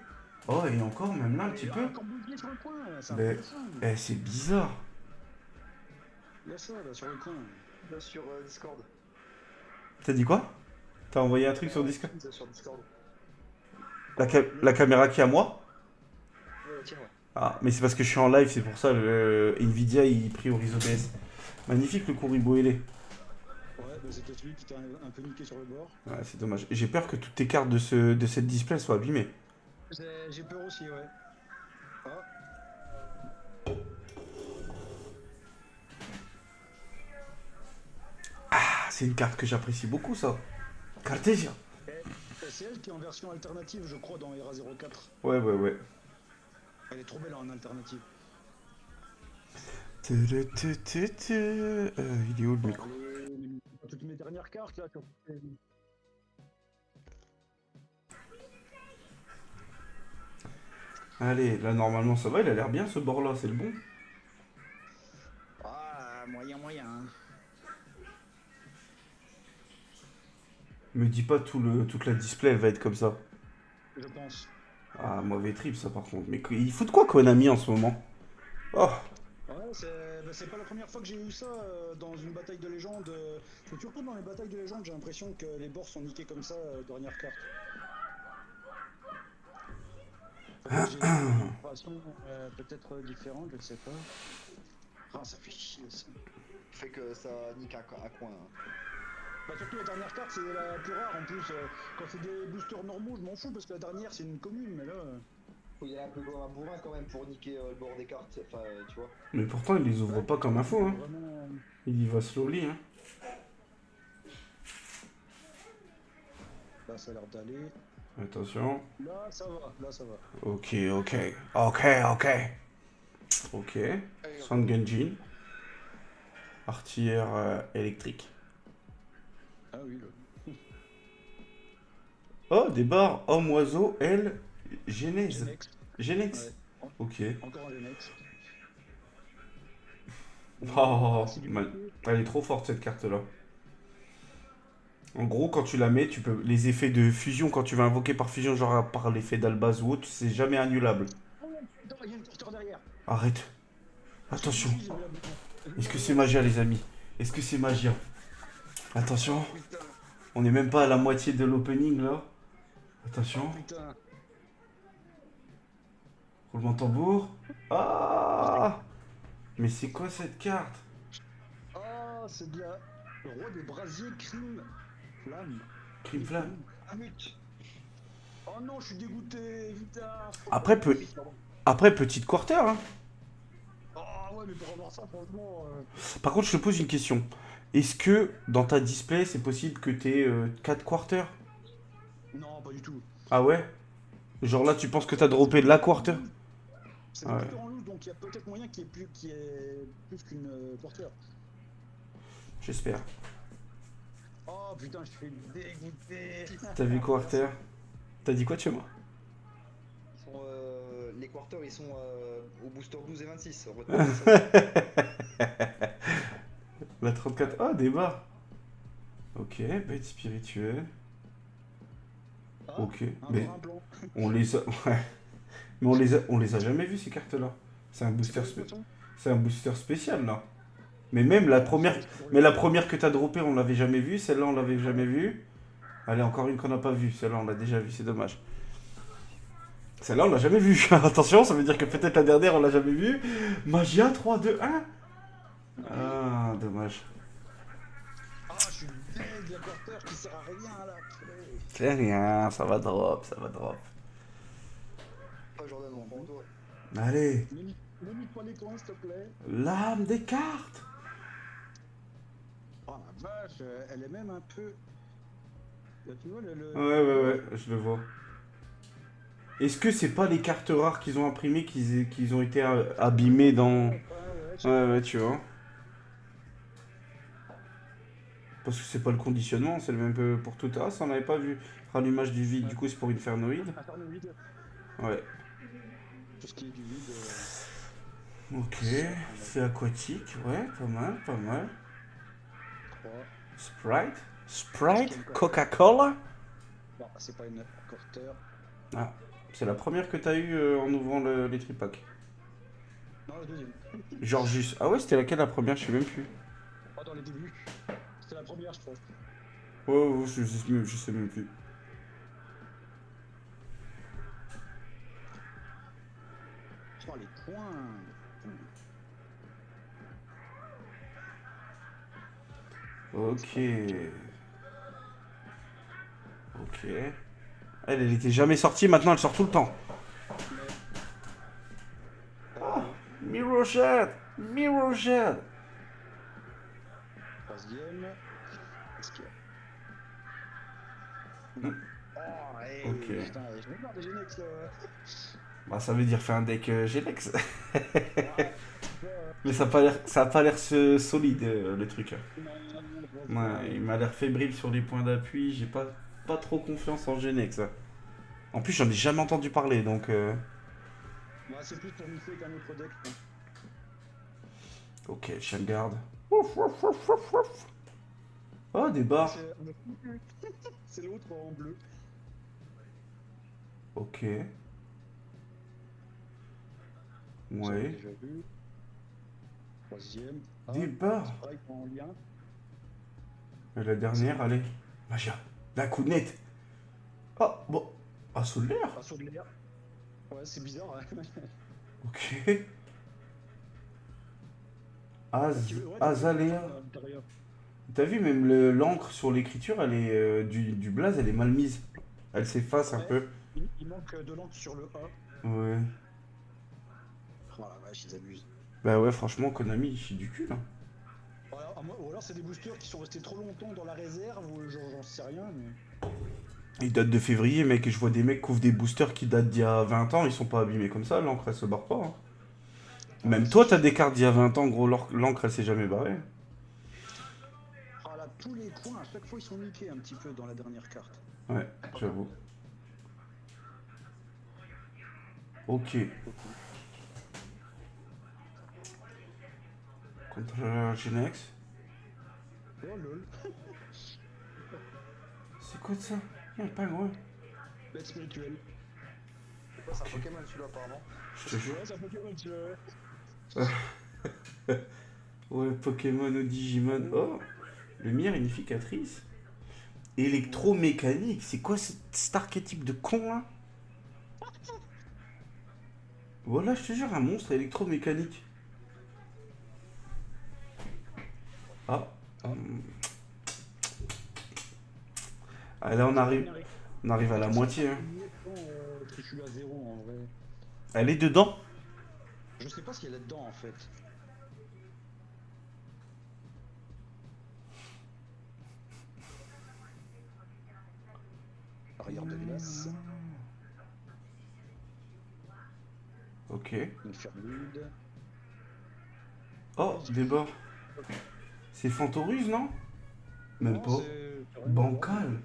Speaker 1: Oh, et encore, même là, un petit peu.
Speaker 2: Encore bouclier sur le coin, c'est
Speaker 1: Mais-
Speaker 2: intéressant.
Speaker 1: Eh, c'est bizarre.
Speaker 2: Il y a ça, là, sur le coin.
Speaker 4: Là, sur Discord.
Speaker 1: T'as dit quoi? T'as envoyé un truc sur Discord?
Speaker 4: C'est sur Discord.
Speaker 1: La caméra qui est à moi?
Speaker 4: Ouais, tiens, ouais.
Speaker 1: Ah, mais c'est parce que je suis en live, c'est pour ça, Nvidia, il priorise OBS. Magnifique le Kuribo il est.
Speaker 2: Ouais, bah c'était celui qui t'a un peu niqué sur le bord.
Speaker 1: Ouais, c'est dommage. J'ai peur que toutes tes cartes de cette display soient abîmées.
Speaker 2: J'ai peur aussi, ouais.
Speaker 1: Ah, c'est une carte que j'apprécie beaucoup, ça. Cartesia.
Speaker 2: C'est elle qui est en version alternative, je crois, dans ERA 04.
Speaker 1: Ouais, ouais, ouais.
Speaker 2: Elle est trop belle en alternative.
Speaker 1: Il est où le micro?
Speaker 2: Toutes mes dernières cartes, là, sur...
Speaker 1: Allez, là, normalement, ça va. Il a l'air bien, ce bord-là. C'est le bon.
Speaker 2: Ah, moyen.
Speaker 1: Me dis pas toute la display, elle va être comme ça.
Speaker 2: Je pense.
Speaker 1: Ah, mauvais trip, ça, par contre. Mais il fout de quoi, Konami, en ce moment? Oh,
Speaker 2: Ouais, c'est pas la première fois que j'ai eu ça dans une bataille de légende. C'est surtout dans les batailles de légende, j'ai l'impression que les bords sont niqués comme ça, dernière carte. J'ai une façon peut-être différente, je ne sais pas. Ah, ça fait chier ça.
Speaker 4: Fait que ça nique un coin. Hein.
Speaker 2: Bah, surtout la dernière carte, c'est la plus rare en plus. Quand c'est des boosters normaux, je m'en fous parce que la dernière c'est une commune, mais là.
Speaker 4: Il y a un peu comme un bourrin quand même pour niquer le bord des cartes. Enfin, tu vois.
Speaker 1: mais pourtant, il les ouvre pas comme un fou, hein.
Speaker 2: Vraiment.
Speaker 1: Il y va slowly, hein.
Speaker 2: Là, ça a l'air d'aller.
Speaker 1: Attention.
Speaker 2: Là, ça va.
Speaker 1: Ok. Ok. Sangenjin. Artillère électrique.
Speaker 2: Ah oui, là.
Speaker 1: Oh, des barres. Homme, oiseau, aile, genèse.
Speaker 2: Genex.
Speaker 1: Genex.
Speaker 2: Ouais.
Speaker 1: Ok.
Speaker 2: Encore un Genex.
Speaker 1: Oh,
Speaker 2: C'est du
Speaker 1: man.
Speaker 2: côté.
Speaker 1: Elle est trop forte cette carte-là. En gros, quand tu la mets, tu peux les effets de fusion, quand tu vas invoquer par fusion, genre par l'effet d'Albaz ou autre, c'est jamais annulable.
Speaker 2: Oh, putain, il y a une porteur derrière.
Speaker 1: Arrête. Attention.
Speaker 2: J'ai mis la boucle.
Speaker 1: Est-ce que c'est magia, les amis? Est-ce que c'est magia? Attention.
Speaker 4: Putain.
Speaker 1: On n'est même pas à la moitié de l'opening là. Attention.
Speaker 2: Putain.
Speaker 1: Roulement de tambour. Ah! Mais c'est quoi cette carte?
Speaker 2: Oh, c'est de la. Le roi des brasiers, crime, flamme.
Speaker 1: Crime flamme.
Speaker 4: Amut.
Speaker 2: Oh non, je suis dégoûté, Vita.
Speaker 1: Après, Après, petite quarter, hein.
Speaker 2: Oh ouais, mais pour avoir ça, franchement.
Speaker 1: Par contre, je te pose une question. Est-ce que dans ta display, c'est possible que tu aies 4 quarters?
Speaker 2: Non, pas du tout.
Speaker 1: Ah ouais? Genre là, tu penses que t'as droppé de la quarter?
Speaker 2: C'est
Speaker 1: Ah
Speaker 2: des
Speaker 1: ouais.
Speaker 2: boosters en loose, donc il y a peut-être moyen qu'il y ait plus qu'une quarter.
Speaker 1: J'espère.
Speaker 2: Oh putain, je suis dégoûté.
Speaker 1: T'as vu quarter? T'as dit quoi, tu moi?
Speaker 4: Les quarters, ils sont au booster 12 et 26. Retenez ça.
Speaker 1: La 34. Ah, débat. Ok, bête spirituelle.
Speaker 2: Ah,
Speaker 1: Ok. Mais
Speaker 2: encore un plan.
Speaker 1: on les a. Ouais. Mais on les a jamais vus ces cartes-là. C'est un booster c'est un booster spécial là. Mais même la première que t'as droppée, on l'avait jamais vue. Celle-là, on l'avait jamais vue. Allez, encore une qu'on n'a pas vue. Celle-là, on l'a déjà vue. C'est dommage. Celle-là, on l'a jamais vue. Attention, ça veut dire que peut-être la dernière, on l'a jamais vue. Magia 3, 2, 1. Ah, dommage.
Speaker 2: Ah, je suis deg, la quarter qui sert à rien là. Purée.
Speaker 1: C'est rien, ça va drop, ça va drop.
Speaker 4: Pas Jordan, mon bon toi.
Speaker 1: Allez,
Speaker 2: Ne nique pas les coins, s'il te plaît.
Speaker 1: l'âme des cartes.
Speaker 2: Oh la vache, elle est même un peu. Là, tu vois
Speaker 1: Ouais, je le vois. Est-ce que c'est pas les cartes rares qu'ils ont imprimées qu'ils ont été abîmées dans... Ouais, tu vois. Parce que c'est pas le conditionnement, c'est le même peu pour tout. Ah, ça on avait pas vu. Rallumage du vide, du coup c'est pour une fernoïde.
Speaker 2: Infernoïde,
Speaker 1: Ouais.
Speaker 2: tout ce qui est du vide.
Speaker 1: Ok. C'est aquatique, ouais, pas mal, pas mal.
Speaker 2: 3.
Speaker 1: Sprite. Sprite. Coca-Cola.
Speaker 2: Non, c'est pas une quarter.
Speaker 1: Ah, c'est la première que t'as eue en ouvrant les tripacks.
Speaker 2: Non, la deuxième.
Speaker 1: Georgius. Ah ouais, c'était laquelle la première, je sais même plus.
Speaker 2: Oh, dans les débuts. C'était la première, je pense.
Speaker 1: Oh, je sais même plus.
Speaker 2: Oh, les points.
Speaker 1: Ok. Ok. Elle était jamais sortie, maintenant elle sort tout le temps. Mirror Shed. Mirror Shed.
Speaker 2: Troisième. Est-ce qu'il y a.
Speaker 1: Hmm.
Speaker 2: Oh, hey,
Speaker 1: Ok.
Speaker 2: putain, je vais voir des Genex là.
Speaker 1: Bah ça veut dire faire un deck Gelex.
Speaker 2: Ouais,
Speaker 1: Mais ça a pas l'air solide le truc. Ouais, il m'a l'air fébrile sur les points d'appui, j'ai pas trop confiance en Genex. En plus j'en ai jamais entendu parler donc...
Speaker 2: Bah, c'est plus pour mixer qu'un autre deck. Je pense.
Speaker 1: Ok, chien de garde. Ouf, ouf, ouf, ouf, ouf. Oh, des barres.
Speaker 2: C'est l'autre en bleu.
Speaker 1: Ok.
Speaker 2: J'avais
Speaker 1: Ouais.
Speaker 2: déjà vu. Troisième. Ah,
Speaker 1: Des barres.
Speaker 2: Sprite en lien.
Speaker 1: Et la dernière, allez. Magia. La counette. Oh, bon. Ah, sous l'air.
Speaker 2: Pas sur de l'air. Ouais, c'est bizarre. Hein.
Speaker 1: Ok.
Speaker 2: Ouais,
Speaker 1: Azalea.
Speaker 2: à l'intérieur.
Speaker 1: T'as vu, même l'encre sur l'écriture, elle est du blaze, elle est mal mise. Elle s'efface un
Speaker 2: Ouais.
Speaker 1: peu.
Speaker 2: Il manque de l'encre sur le A.
Speaker 1: Ouais.
Speaker 2: Oh la vache, ils abusent.
Speaker 1: Bah ouais, franchement, Konami, il chie du cul, là.
Speaker 2: Ou alors c'est des boosters qui sont restés trop longtemps dans la réserve, ou j'en sais rien, mais.
Speaker 1: Il date de février, mec, et je vois des mecs qui ouvrent des boosters qui datent d'il y a 20 ans, ils sont pas abîmés comme ça, l'encre, elle se barre pas. Hein. Même toi, t'as des cartes d'il y a 20 ans, gros, l'encre, elle s'est jamais barrée.
Speaker 2: Ah là, tous les points, à chaque fois, ils sont niqués un petit peu dans la dernière carte.
Speaker 1: Ouais, j'avoue. Ok. Contrôleur Genex.
Speaker 2: Oh lol.
Speaker 1: C'est quoi de ça? Il y a un pingouin.
Speaker 2: Bête spirituelle.
Speaker 4: C'est un Pokémon celui-là apparemment.
Speaker 1: Je te jure.
Speaker 2: Ouais, c'est un Pokémon, tu
Speaker 1: Ouais, Pokémon ou Digimon. Oh, lumière unificatrice. Électromécanique. C'est quoi cet archétype de con là? Voilà, je te jure, un monstre électromécanique. Ah. Ah, là, on arrive à la moitié. Hein.
Speaker 2: Que je suis à 0 en vrai.
Speaker 1: Elle est dedans?
Speaker 2: Je sais pas ce qu'il y a là-dedans en fait. Arrière de glace,
Speaker 1: Ok.
Speaker 2: une ferlude.
Speaker 1: Oh, des bords. C'est Fantoruse, non? Même
Speaker 2: Non,
Speaker 1: pas.
Speaker 2: c'est rien à voir.
Speaker 1: Bancal.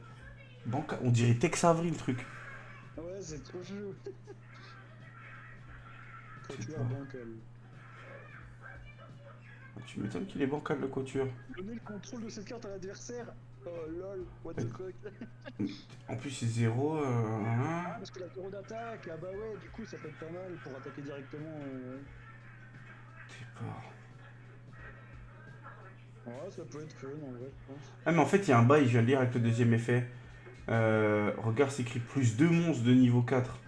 Speaker 1: Bancal. On dirait Tex Avery, le truc.
Speaker 2: Ouais, c'est trop chaud. Quatuor
Speaker 1: pas.
Speaker 2: bancal.
Speaker 1: Tu m'étonnes qu'il est bancal, le couture.
Speaker 2: Donner le contrôle de cette carte à l'adversaire. Oh lol, what the fuck.
Speaker 1: En plus, c'est 0.
Speaker 2: Ah, parce que la zéro d'attaque, ah bah ouais, du coup ça peut être pas mal pour attaquer directement.
Speaker 1: T'es pas.
Speaker 2: Ouais, ça peut être fun en vrai, je pense.
Speaker 1: Ah, mais en fait, il y a un bail, je viens de lire avec le deuxième effet. Regarde, c'est écrit plus 2 monstres de niveau 4.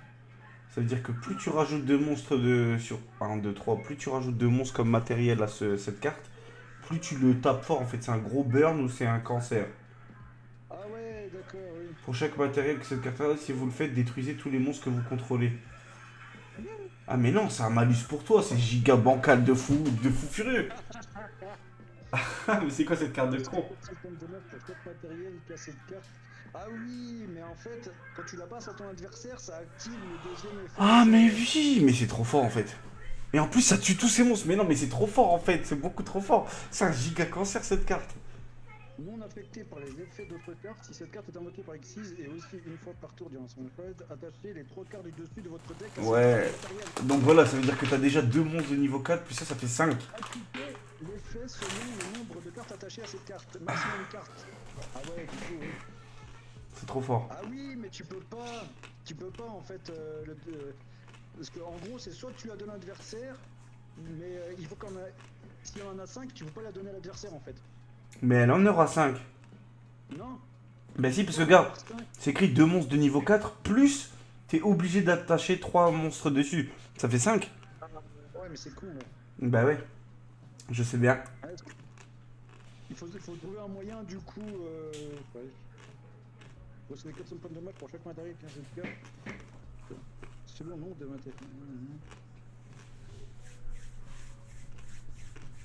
Speaker 1: Ça veut dire que plus tu rajoutes de monstres de. Sur 1, 2, 3, plus tu rajoutes de monstres comme matériel à cette carte, plus tu le tapes fort. En fait, c'est un gros burn ou c'est un cancer.
Speaker 2: Ah ouais, d'accord, oui.
Speaker 1: Pour chaque matériel que cette carte a, si vous le faites, détruisez tous les monstres que vous contrôlez. Ah, mais non, c'est un malus pour toi, c'est giga bancal de fou furieux. Ah, mais c'est quoi cette carte de con?
Speaker 2: 50 de pour chaque matériel qu'a cette carte. Ah oui, mais en fait, quand tu la passes à ton adversaire, ça active le deuxième effet.
Speaker 1: Ah, mais oui, mais c'est trop fort en fait. Et en plus, ça tue tous ces monstres. Mais non, mais c'est trop fort en fait, c'est beaucoup trop fort. C'est un giga cancer cette carte.
Speaker 2: Non affecté par les effets d'autres cartes, si cette carte est invoquée par Xyz et aussi une fois par tour durant son phase, attachez les 3 cartes du dessus de votre deck à
Speaker 1: Ouais.
Speaker 2: cette carte matérielle.
Speaker 1: Donc voilà, ça veut dire que t'as déjà 2 monstres de niveau 4, puis ça fait 5.
Speaker 2: Appliquez l'effet selon le nombre de cartes attachées à cette carte. Maximum cartes. Ah ouais, du coup, oui.
Speaker 1: C'est trop fort.
Speaker 2: Ah oui, mais tu peux pas en fait, parce que en gros, c'est soit tu la donnes à l'adversaire, mais il faut qu'on a, s'il y en a 5, tu peux pas la donner à l'adversaire en fait.
Speaker 1: Mais elle en aura 5.
Speaker 2: Non.
Speaker 1: Bah si, parce que regarde, c'est écrit 2 monstres de niveau 4, plus t'es obligé d'attacher 3 monstres dessus. Ça fait 5.
Speaker 2: Ouais, mais c'est con. Là.
Speaker 1: Bah ouais, je sais bien.
Speaker 2: Ouais, il faut trouver un moyen du coup. Ouais. Vous recevez 400 points de dommage pour chaque matériel 15 de cas. C'est bon, non, de matériel.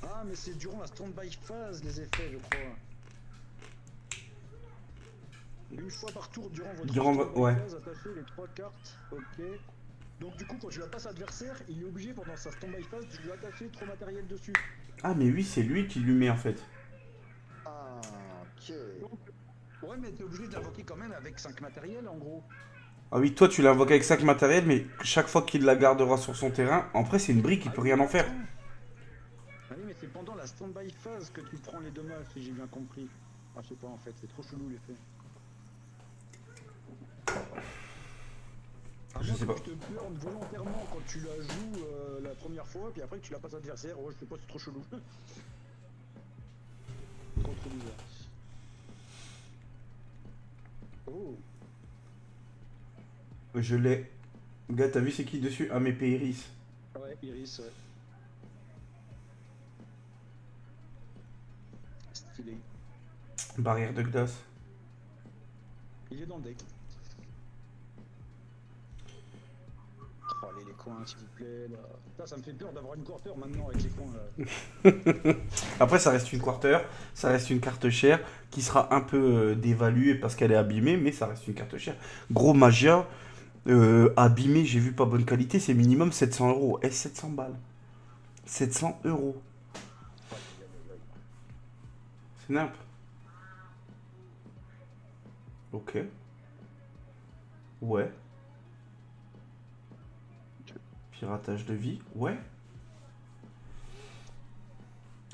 Speaker 2: Ah, mais c'est durant la stand-by phase les effets, je crois. Une fois par tour durant votre stand-by
Speaker 1: Ouais.
Speaker 2: phase, attachez les 3 cartes. Ok. Donc du coup, quand tu la passes à l'adversaire, il est obligé pendant sa stand-by phase de lui attacher 3 matériels dessus.
Speaker 1: Ah mais oui, c'est lui qui lui met en fait.
Speaker 2: Ah, ok. Ouais, mais t'es obligé de l'invoquer quand même avec 5 matériels en gros.
Speaker 1: Ah oui, toi tu l'invoques avec 5 matériels, mais chaque fois qu'il la gardera sur son terrain, après c'est une brique, il peut rien en faire.
Speaker 2: Ah oui, mais c'est pendant la stand-by phase que tu prends les dommages, si j'ai bien compris. Ah, je sais pas en fait, c'est trop chelou l'effet.
Speaker 1: Je sais pas.
Speaker 2: Tu te burnes volontairement quand tu la joues la première fois, puis après que tu la passes à l'adversaire. Ouais, je sais pas, c'est trop chelou. Trop bizarre. Oh.
Speaker 1: Je l'ai. Gars, t'as vu c'est qui dessus? Ah, mais Iris.
Speaker 2: Ouais, Iris, ouais. Stylé.
Speaker 1: Barrière de glace.
Speaker 2: Il est dans le deck. Oh, les coins, s'il vous plaît, là. Putain, ça me fait peur d'avoir une quarter maintenant avec les coins, là.
Speaker 1: Après, ça reste une quarter, ça reste une carte chère qui sera un peu dévaluée parce qu'elle est abîmée, mais ça reste une carte chère. Gros Magia, abîmée, j'ai vu pas bonne qualité, c'est minimum 700 euros. 700 balles. 700 euros. C'est nimp. Ok. Ouais. Piratage de vie, ouais.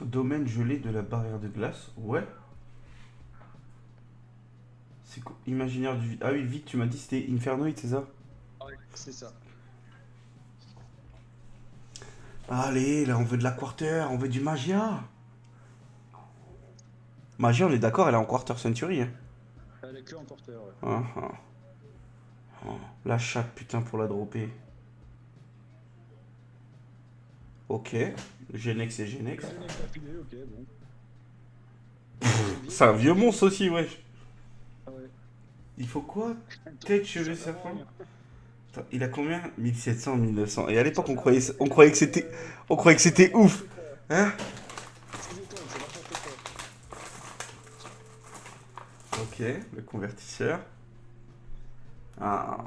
Speaker 1: Domaine gelé de la barrière de glace, ouais. C'est quoi? Imaginaire du vide. Ah oui, vite, tu m'as dit c'était Infernoid, c'est ça?
Speaker 2: Ouais, c'est ça.
Speaker 1: Allez, là on veut de la quarter, on veut du Magia. Magia, on est d'accord, elle est en quarter century. Hein.
Speaker 2: Elle est que en quarter, ouais.
Speaker 1: Ah, ah. Oh, la chatte, putain, pour la dropper. Ok, Genex et Genex.
Speaker 2: Ok, bon.
Speaker 1: C'est un vieux monstre aussi, wesh.
Speaker 2: Ah ouais.
Speaker 1: Il faut quoi? Tête, cheveux, serpent. Attends, il a combien? 1700, 1900. Et à l'époque, on croyait que c'était, on croyait que c'était ouf. Hein?
Speaker 2: 6 étoiles, c'est n'importe quoi.
Speaker 1: Ok, le convertisseur. Ah,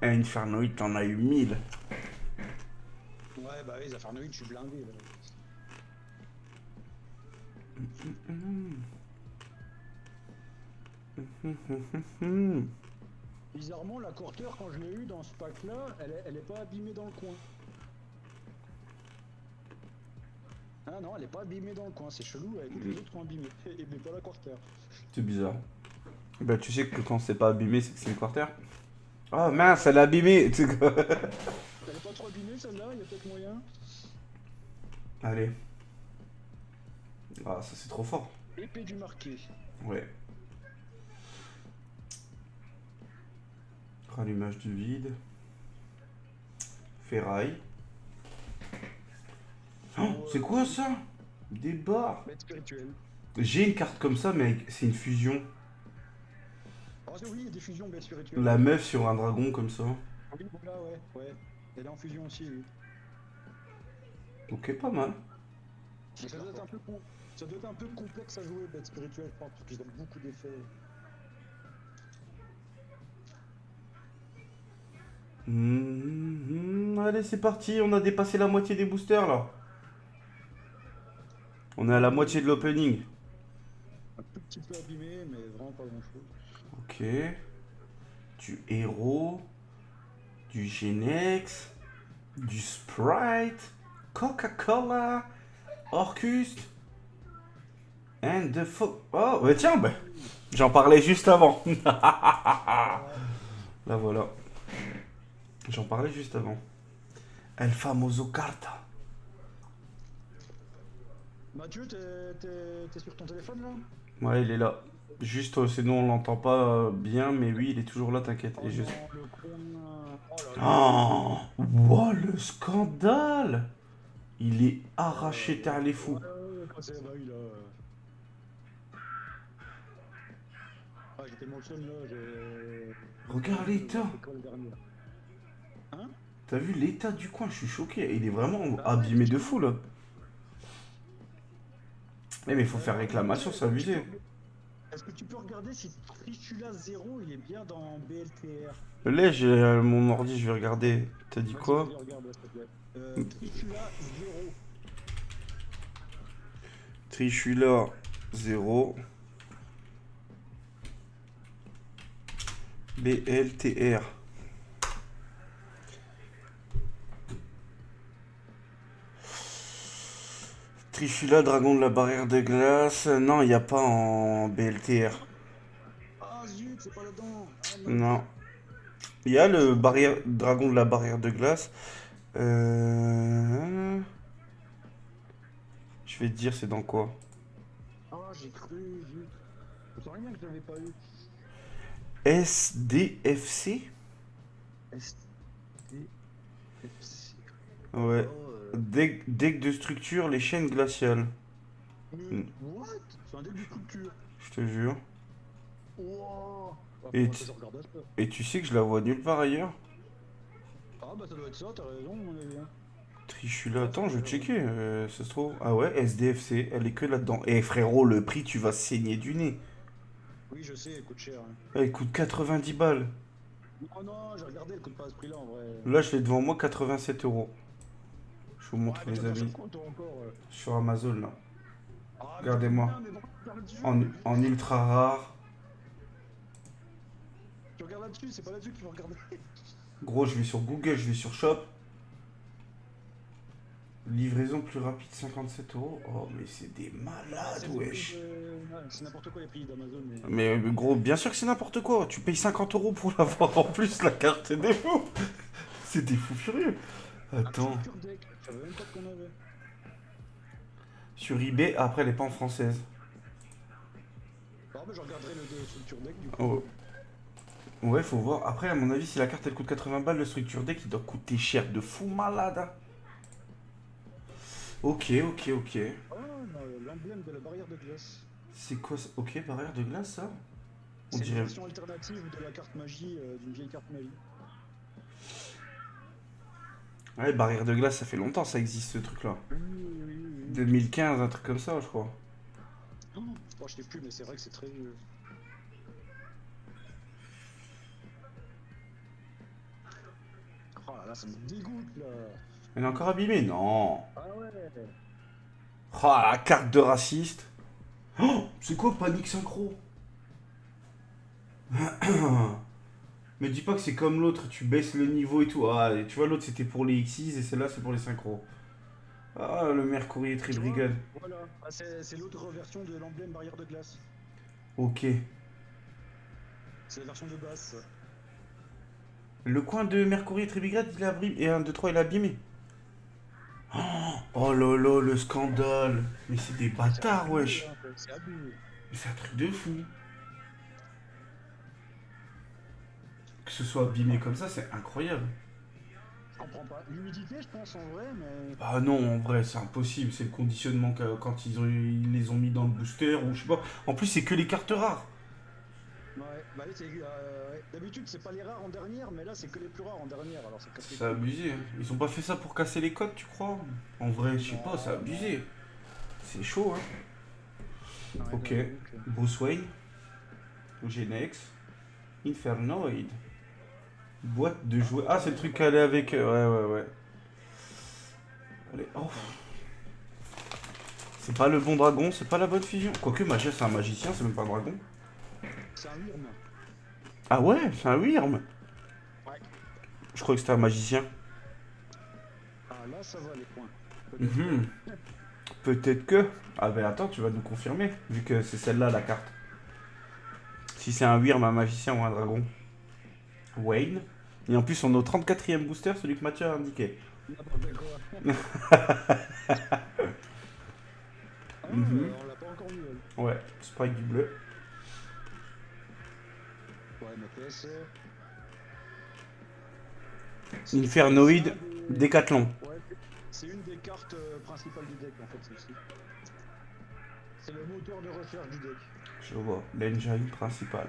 Speaker 1: Infernoid, t'en as eu 1000.
Speaker 2: Ouais, bah oui, les Infernoïdes, je suis blindé. Là. Bizarrement, la Quarter, quand je l'ai eu dans ce pack-là, elle est pas abîmée dans le coin. Ah non, elle est pas abîmée dans le coin, c'est chelou, avec les autres qui ont abîmé. Et mais pas la Quarter.
Speaker 1: C'est bizarre. Bah, tu sais que quand c'est pas abîmé, c'est que c'est une quarter. Oh mince, elle est abîmée. Tu sais quoi?
Speaker 2: Elle est pas trop abîmée celle-là, il y a peut-être moyen.
Speaker 1: Allez. Ah, ça c'est trop fort.
Speaker 2: Épée du marqué.
Speaker 1: Ouais. Rallumage du vide. Ferraille. Oh, c'est quoi ça? Des barres.
Speaker 2: Bête spirituelle.
Speaker 1: J'ai une carte comme ça, mais c'est une fusion.
Speaker 2: Ah oui, il y a des fusions bêtes spirituelles.
Speaker 1: La meuf sur un dragon comme ça.
Speaker 2: Oui, voilà, ouais, ouais. Elle est en fusion aussi, oui.
Speaker 1: Ok, pas mal.
Speaker 2: Mais ça doit être un peu ça doit être un peu complexe à jouer, bête spirituelle, je pense, parce qu'ils ont beaucoup d'effets.
Speaker 1: Allez, c'est parti, on a dépassé la moitié des boosters là. On est à la moitié de l'opening.
Speaker 2: Un tout petit peu abîmé, mais vraiment pas grand-chose.
Speaker 1: Ok. Du héros. Du Genex. Du Sprite. Coca-Cola. Orcus. And the fo... Oh, bah tiens, bah, j'en parlais juste avant. Là voilà. J'en parlais juste avant. El famoso carta.
Speaker 2: Mathieu, t'es sur ton téléphone là?
Speaker 1: Ouais, il est là. Juste, sinon on l'entend pas bien, mais oui, il est toujours là, t'inquiète.
Speaker 2: Oh
Speaker 1: Et je...
Speaker 2: non, le con. Oh là là.
Speaker 1: Oh, wow, le scandale! Il est arraché terre les fous.
Speaker 2: Ouais, quand c'est bah oui là. Ah, j'étais mon seul là, j'ai.
Speaker 1: Regarde l'état.
Speaker 2: C'est quoi le dernier? Hein?
Speaker 1: T'as vu l'état du coin? Je suis choqué. Il est vraiment
Speaker 2: Bah
Speaker 1: abîmé
Speaker 2: ouais,
Speaker 1: de fou là. Eh, mais il faut faire réclamation, c'est abusé.
Speaker 2: Est-ce que tu peux regarder si Trishula 0 il est bien dans BLTR?
Speaker 1: Là, j'ai mon ordi, je vais regarder. T'as dit
Speaker 2: Vas-y,
Speaker 1: quoi?
Speaker 2: vas-y, regarde, s'il te plaît. Trishula 0.
Speaker 1: Trishula 0. BLTR. Trishula, dragon de la barrière de glace. Non, il n'y a pas en BLTR.
Speaker 2: Ah zut, c'est pas là-dedans. Ah,
Speaker 1: Non. Il y a le dragon de la barrière de glace. Je vais te dire c'est dans quoi.
Speaker 2: Ah, j'ai cru, zut. Je sens rien que je l'avais pas eu.
Speaker 1: SDFC.
Speaker 2: STFC.
Speaker 1: Ouais. Deck de structure, les chaînes glaciales.
Speaker 2: What? C'est un début de culture.
Speaker 1: Je te jure.
Speaker 2: Wow. Ah,
Speaker 1: Et
Speaker 2: faudrait
Speaker 1: tu-
Speaker 2: que je regarde ça.
Speaker 1: Et tu sais que je la vois nulle part ailleurs.
Speaker 2: Ah bah ça doit être ça, t'as raison mon avis. Hein.
Speaker 1: Trishula, attends, je vais checker. Ça se trouve. Ah ouais, SDFC, elle est que là-dedans. Et frérot, le prix, tu vas saigner du nez.
Speaker 2: Oui je sais, elle coûte cher. Hein.
Speaker 1: Elle coûte 90 balles.
Speaker 2: Oh non, j'ai regardé, elle coûte pas à ce prix là en vrai.
Speaker 1: Là, je l'ai devant moi, 87 euros. Je vous montre
Speaker 2: mais
Speaker 1: les
Speaker 2: t'as
Speaker 1: amis.
Speaker 2: compte toi, encore.
Speaker 1: Sur Amazon là.
Speaker 2: Ah,
Speaker 1: Regardez-moi.
Speaker 2: mais pourquoi tu regardes là-dessus
Speaker 1: En ultra rare.
Speaker 2: Tu regardes là-dessus, c'est pas là-dessus qu'il faut regarder.
Speaker 1: Gros, je vais sur Google, je vais sur Shop. Livraison plus rapide, 57 euros. Oh, mais c'est des malades,
Speaker 2: C'est
Speaker 1: wesh.
Speaker 2: c'est n'importe quoi les prix d'Amazon.
Speaker 1: Mais gros, bien sûr que c'est n'importe quoi. Tu payes 50 euros pour l'avoir en plus, la carte, c'est des fous. C'est des fous furieux. Attends.
Speaker 2: Un structure deck, je savais même pas qu'on avait.
Speaker 1: Sur eBay, après, elle est pas en française.
Speaker 2: Ah bah je regarderai le structure deck du coup.
Speaker 1: Oh. Ouais, faut voir. Après, à mon avis, si la carte elle coûte 80 balles, le structure deck il doit coûter cher de fou malade. Hein. Ok.
Speaker 2: Ah, l'emblème de la barrière de glace.
Speaker 1: C'est quoi ça? Ok, barrière de glace ça? On
Speaker 2: C'est une
Speaker 1: dirait.
Speaker 2: version alternative de la carte magie, d'une vieille carte magie.
Speaker 1: Ouais, barrière de glace, ça fait longtemps ça existe ce truc là.
Speaker 2: Oui, oui, oui, oui.
Speaker 1: 2015, un truc comme ça, je crois.
Speaker 2: Oh, bon, je sais plus, mais c'est vrai que c'est très vieux. Oh là là, ça me dégoûte là.
Speaker 1: Elle est encore abîmée? Non.
Speaker 2: Ah ouais.
Speaker 1: Oh, la carte de raciste. Oh, c'est quoi Panique Synchro? Me dis pas que c'est comme l'autre, tu baisses le niveau et tout. Ah, et tu vois, l'autre c'était pour les X6 et celle-là c'est pour les synchros. Ah, le Mercury
Speaker 2: Tu vois,
Speaker 1: Tribrigade.
Speaker 2: voilà. Ah, c'est l'autre version de l'emblème barrière de glace.
Speaker 1: Ok.
Speaker 2: C'est la version de base. Ça.
Speaker 1: Le coin de Mercury Tribrigade, il est abîmé. Et 1, 2, 3, il est abîmé. Oh là là, le scandale. Mais c'est des bâtards,
Speaker 2: abusé,
Speaker 1: wesh.
Speaker 2: hein, c'est abusé.
Speaker 1: Mais c'est un truc de fou. Que ce soit abîmé comme ça, c'est incroyable.
Speaker 2: Je comprends pas. L'humidité, je pense en vrai, mais.
Speaker 1: Ah non, en vrai, c'est impossible. C'est le conditionnement quand ils les ont mis dans le booster ou je sais pas. En plus, c'est que les cartes rares.
Speaker 2: Ouais, bah oui, ouais. D'habitude, c'est pas les rares en dernière, mais là, c'est que les plus rares en dernière. Alors, ça casse les
Speaker 1: C'est
Speaker 2: couilles.
Speaker 1: abusé. Hein. Ils ont pas fait ça pour casser les codes, tu crois? En vrai, je sais
Speaker 2: Non,
Speaker 1: pas, c'est abusé. C'est chaud, hein.
Speaker 2: Ouais,
Speaker 1: Ok.
Speaker 2: j'avoue que-
Speaker 1: Bruce Wayne. Genex. Infernoid. Boîte de jouets. Ah, c'est le truc qu'elle est avec. Ouais, ouais, ouais. Allez, oh. C'est pas le bon dragon, c'est pas la bonne fusion. Quoique Magia, c'est un magicien, c'est même pas un dragon.
Speaker 2: C'est un Wyrm.
Speaker 1: Ah ouais, c'est un Wyrm.
Speaker 2: Ouais.
Speaker 1: Je crois que c'était un magicien.
Speaker 2: Ah, là, ça va les points.
Speaker 1: Mhm. Peut-être que. Ah ben attends, tu vas nous confirmer, vu que c'est celle-là la carte. Si c'est un Wyrm, un magicien ou un dragon. Wayne. Et en plus, on est au 34e booster, celui que Mathieu a indiqué.
Speaker 2: N'importe quoi. Ah,
Speaker 1: Mhm.
Speaker 2: on l'a pas encore vu, elle.
Speaker 1: Ouais, Sprite du bleu.
Speaker 2: Ouais, mais PS.
Speaker 1: Infernoid,
Speaker 2: c'est un des-
Speaker 1: Décathlon.
Speaker 2: Ouais, c'est une des cartes principales du deck en fait, celle-ci. C'est le moteur de recherche du deck.
Speaker 1: Je vois, l'engine principal.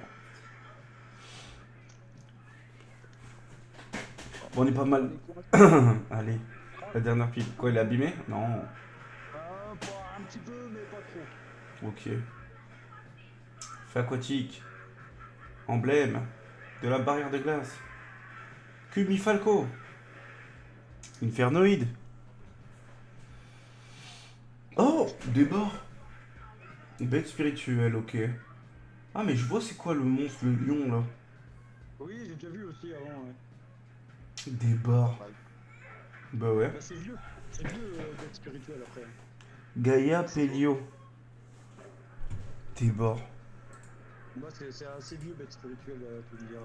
Speaker 1: Bon, on est pas mal. Allez, la dernière pile. Quoi, il est abîmé? Non.
Speaker 2: Un petit peu, mais pas trop.
Speaker 1: Ok. Feu aquatique. Emblème. De la barrière de glace. Kumi Falco. Infernoïde. Oh, débat. Bête spirituelle, ok. Ah, mais je vois c'est quoi le monstre, le lion là.
Speaker 2: Oui, j'ai déjà vu aussi avant. Ouais.
Speaker 1: Débat. Bah ouais.
Speaker 2: Bah, c'est vieux. C'est vieux, deck spirituel après.
Speaker 1: Gaïa Pelio. Débat.
Speaker 2: Moi, c'est assez vieux, deck spirituel, tu me diras.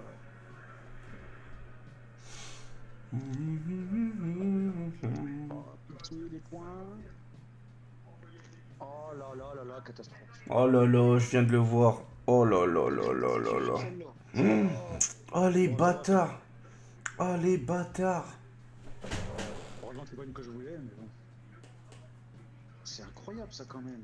Speaker 2: Petit les points. Oh là là là là, catastrophe.
Speaker 1: Oh là là, je viens de le voir. Oh là là là là là là.
Speaker 2: Celle-là.
Speaker 1: Oh les
Speaker 2: Bon,
Speaker 1: bâtards. Oh les bâtards.
Speaker 2: Heureusement que c'est pas une que je voulais, mais bon. C'est incroyable ça quand même.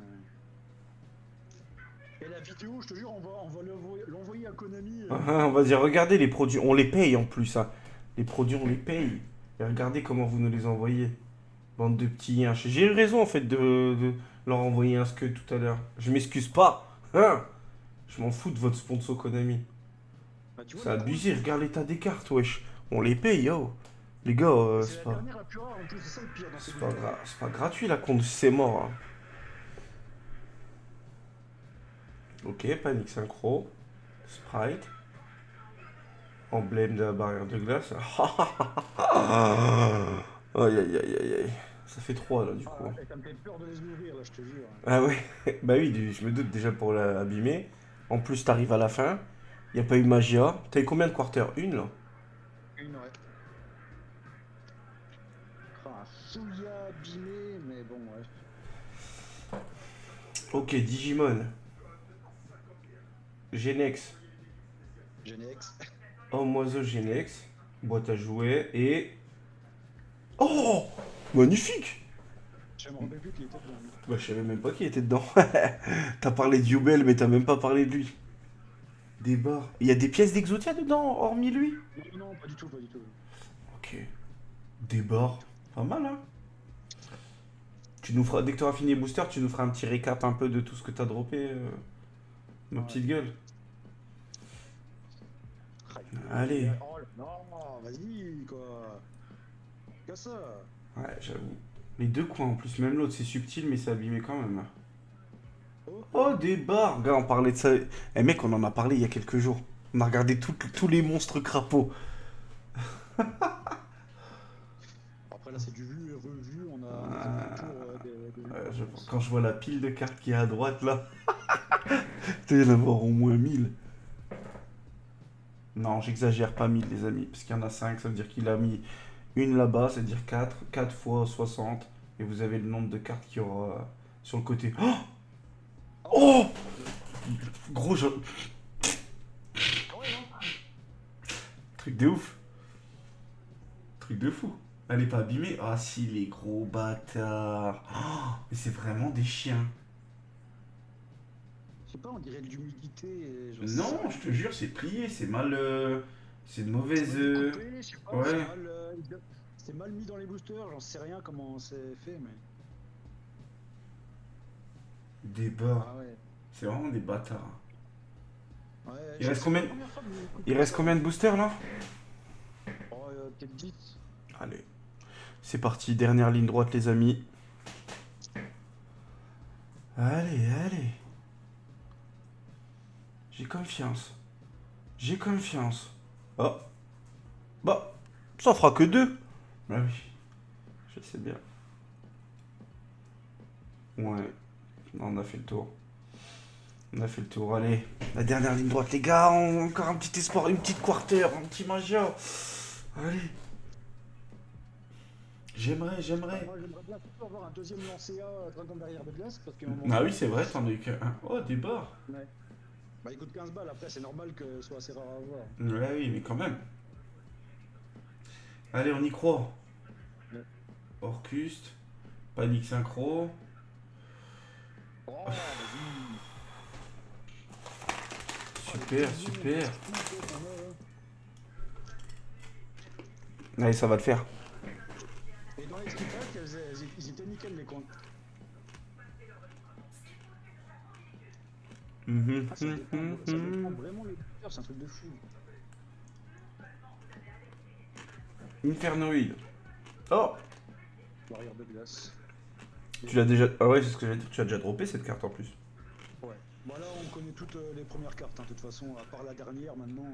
Speaker 2: Et la vidéo, je te jure, on va l'envoyer à Konami.
Speaker 1: On va dire, regardez les produits, on les paye en plus. Hein. Les produits, on les paye. Et regardez comment vous nous les envoyez. Bande de petits yinches. J'ai eu raison en fait de leur envoyer un scud tout à l'heure. Je m'excuse pas. Hein. Je m'en fous de votre sponsor Konami.
Speaker 2: Bah, tu vois,
Speaker 1: C'est
Speaker 2: du coup,
Speaker 1: abusé, regarde l'état des cartes, wesh. On les paye, yo. Les gars,
Speaker 2: c'est
Speaker 1: c'est
Speaker 2: la
Speaker 1: pas,
Speaker 2: dernière la plus rare en plus, c'est ça le pire dans ces
Speaker 1: c'est pas gratuit là qu'on c'est mort. Hein. Ok, panique synchro. Sprite. Emblème de la barrière de glace. Aïe aïe aïe aïe aïe. Ça fait 3 là du coup.
Speaker 2: Ah, ça me fait peur de les ouvrir là, je te jure.
Speaker 1: Ah ouais, bah oui, je me doute déjà pour l'abîmer. En plus, t'arrives à la fin. Y a pas eu magia. T'as eu combien de quarters? Une là?
Speaker 2: Une, ouais. Ah, Souya abîmé, mais bon, ouais.
Speaker 1: Ok, Digimon. Genex.
Speaker 2: Genex.
Speaker 1: Homme oiseau Genex. Boîte à jouets et. Oh, magnifique!
Speaker 2: Je me rappelle plus qu'il était dedans.
Speaker 1: Bah, je savais même pas qui était dedans. T'as parlé de Yubel, mais t'as même pas parlé de lui. Des barres. Il y a des pièces d'Exodia dedans, hormis lui?
Speaker 2: Non, non, pas du tout, pas du tout.
Speaker 1: Ok. Des barres. Pas mal, hein? Tu nous feras, dès que tu auras fini les boosters, tu nous feras un petit récap un peu de tout ce que t'as droppé, ma
Speaker 2: Ouais.
Speaker 1: petite gueule.
Speaker 2: Aïe,
Speaker 1: Allez.
Speaker 2: oh là, non, vas-y, quoi. Qu'est-ce que ça?
Speaker 1: Ouais, j'avoue. Les deux coins en plus, même l'autre, c'est subtil, mais c'est abîmé quand même.
Speaker 2: Oh,
Speaker 1: Oh, des barres! Gars, on parlait de ça. Eh mec, on en a parlé il y a quelques jours. On a regardé tous les monstres crapauds.
Speaker 2: après là, c'est du vu et revu, on a fait le tour des
Speaker 1: Quand je vois la pile de cartes qui est à droite là, il y en avoir au moins 1000. Non, j'exagère pas 1000 les amis, parce qu'il y en a 5, ça veut dire qu'il a mis une là-bas, c'est-à-dire 4 fois 60, et vous avez le nombre de cartes qu'il y aura sur le côté. Oh, oh gros, truc de ouf. Truc de fou. Elle est pas abîmée. Ah si, les gros bâtards. Oh, mais c'est vraiment des chiens.
Speaker 2: Je sais pas, on dirait de l'humidité.
Speaker 1: Non, je te jure, c'est plié, c'est mal. C'est de mauvaise.
Speaker 2: Je sais pas,
Speaker 1: Ouais.
Speaker 2: c'est mal mis dans les boosters, j'en sais rien comment c'est fait, mais.
Speaker 1: Des barres.
Speaker 2: Ah ouais.
Speaker 1: C'est vraiment des bâtards.
Speaker 2: Ouais,
Speaker 1: Il reste combien Il reste combien de boosters là?
Speaker 2: Oh, peut-être 10.
Speaker 1: Allez. C'est parti, dernière ligne droite les amis. Allez, allez. J'ai confiance. J'ai confiance. Oh. Bah, ça fera que 2. Bah oui. Je sais bien. Ouais. On a fait le tour. On a fait le tour, allez. La dernière ligne droite, les gars. Encore un petit espoir, une petite quarter, un petit magia. Allez. J'aimerais.
Speaker 2: Moi, j'aimerais bien surtout avoir un deuxième lancé à Dragon Barrière de Glace, parce qu'à un moment
Speaker 1: Ah oui,
Speaker 2: donné,
Speaker 1: c'est vrai, t'en as eu qu'un. Oh, des barres.
Speaker 2: ouais. Bah, il coûte 15 balles, après, c'est normal que ce soit assez rare à avoir.
Speaker 1: Ouais, oui, mais quand même. Allez, on y croit.
Speaker 2: Ouais.
Speaker 1: Orcuste. Panique synchro.
Speaker 2: Oh, vas-y.
Speaker 1: Super, super. Allez, ça va le faire.
Speaker 2: Et dans les skip ils étaient nickel les coins. Ah, ça dépend vraiment les boosters, c'est un truc de fou.
Speaker 1: Infernoïde. Oh,
Speaker 2: Barrière de glace.
Speaker 1: tu l'as déjà. Ah ouais, c'est ce que j'allais dire. Tu as déjà droppé cette carte en plus.
Speaker 2: Ouais. Bon, là, on connaît toutes les premières cartes, hein, de toute façon, à part la dernière maintenant.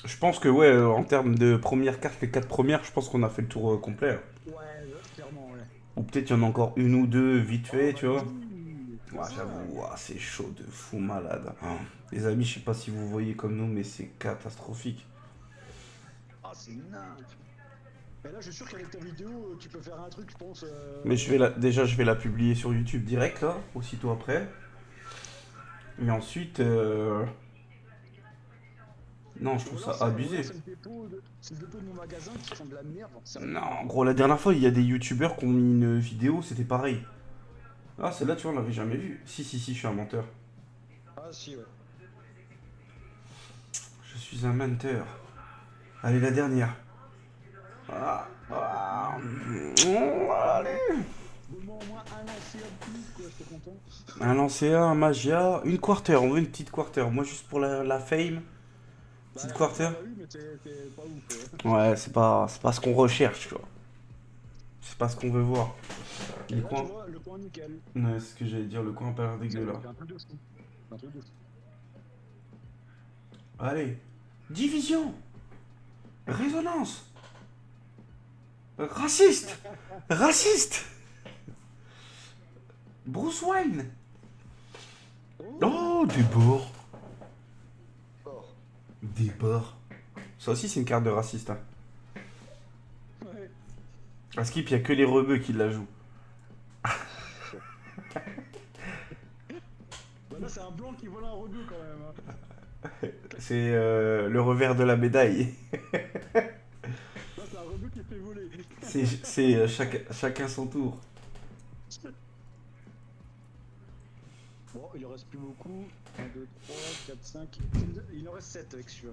Speaker 1: Je pense que, ouais, en termes de premières cartes, les 4 premières, je pense qu'on a fait le tour complet.
Speaker 2: Ouais, clairement, ouais.
Speaker 1: Ou peut-être il y en a encore une ou deux vite fait,
Speaker 2: Oh,
Speaker 1: tu vois.
Speaker 2: vas-y,
Speaker 1: Ouais,
Speaker 2: c'est ça.
Speaker 1: j'avoue, ouah, c'est chaud de fou malade. Les amis, je sais pas si vous voyez comme nous, mais c'est catastrophique.
Speaker 2: Ah, c'est nimp. Et là, je suis sûr qu'avec ta vidéo, tu peux faire un truc, je pense.
Speaker 1: Mais déjà, je vais la publier sur YouTube direct, là, aussitôt après. Et ensuite, non, je trouve
Speaker 2: Ou alors,
Speaker 1: ça abusé.
Speaker 2: c'est le dépôt de mon magasin qui font de la merde.
Speaker 1: Non, gros, la dernière fois, il y a des youtubeurs qui ont mis une vidéo, c'était pareil. Ah, celle-là, tu vois, on l'avait jamais vue. Si, je suis un menteur.
Speaker 2: Ah, si, ouais.
Speaker 1: Je suis un menteur. Allez, la dernière. Ah, allez.
Speaker 2: Donne-moi au moins un lancé de plus, quoi, j'étais content.
Speaker 1: Un lancéa, un magia, une quarter, on veut une petite quarter. Moi, juste pour la fame. Petite quarter.
Speaker 2: On l'a eu, mais t'es pas ouf.
Speaker 1: Ouais, c'est pas ce qu'on recherche, tu vois. C'est pas ce qu'on veut voir.
Speaker 2: Et
Speaker 1: Les
Speaker 2: là,
Speaker 1: coins.
Speaker 2: tu vois, le coin nickel.
Speaker 1: Ouais, c'est ce que j'allais dire, le coin a pas l'air dégueu là.
Speaker 2: C'est un truc de fou. C'est un truc de fou.
Speaker 1: Allez. Division. Résonance. Raciste. Raciste. Bruce Wayne. Oh, des bords.
Speaker 2: Fort.
Speaker 1: Des bords. Ça aussi, c'est une carte de raciste. Hein.
Speaker 2: Ouais.
Speaker 1: À Skip, il n'y a que les rebeux qui la jouent.
Speaker 2: Bah là, c'est un blanc qui vole un rebeu quand même. Hein.
Speaker 1: C'est le revers de la médaille.
Speaker 2: Là, c'est un rebeu qui fait voler.
Speaker 1: C'est chacun son tour.
Speaker 2: Bon, il en reste plus beaucoup. 1, 2, 3, 4, 5. Il en reste 7 avec celui-là.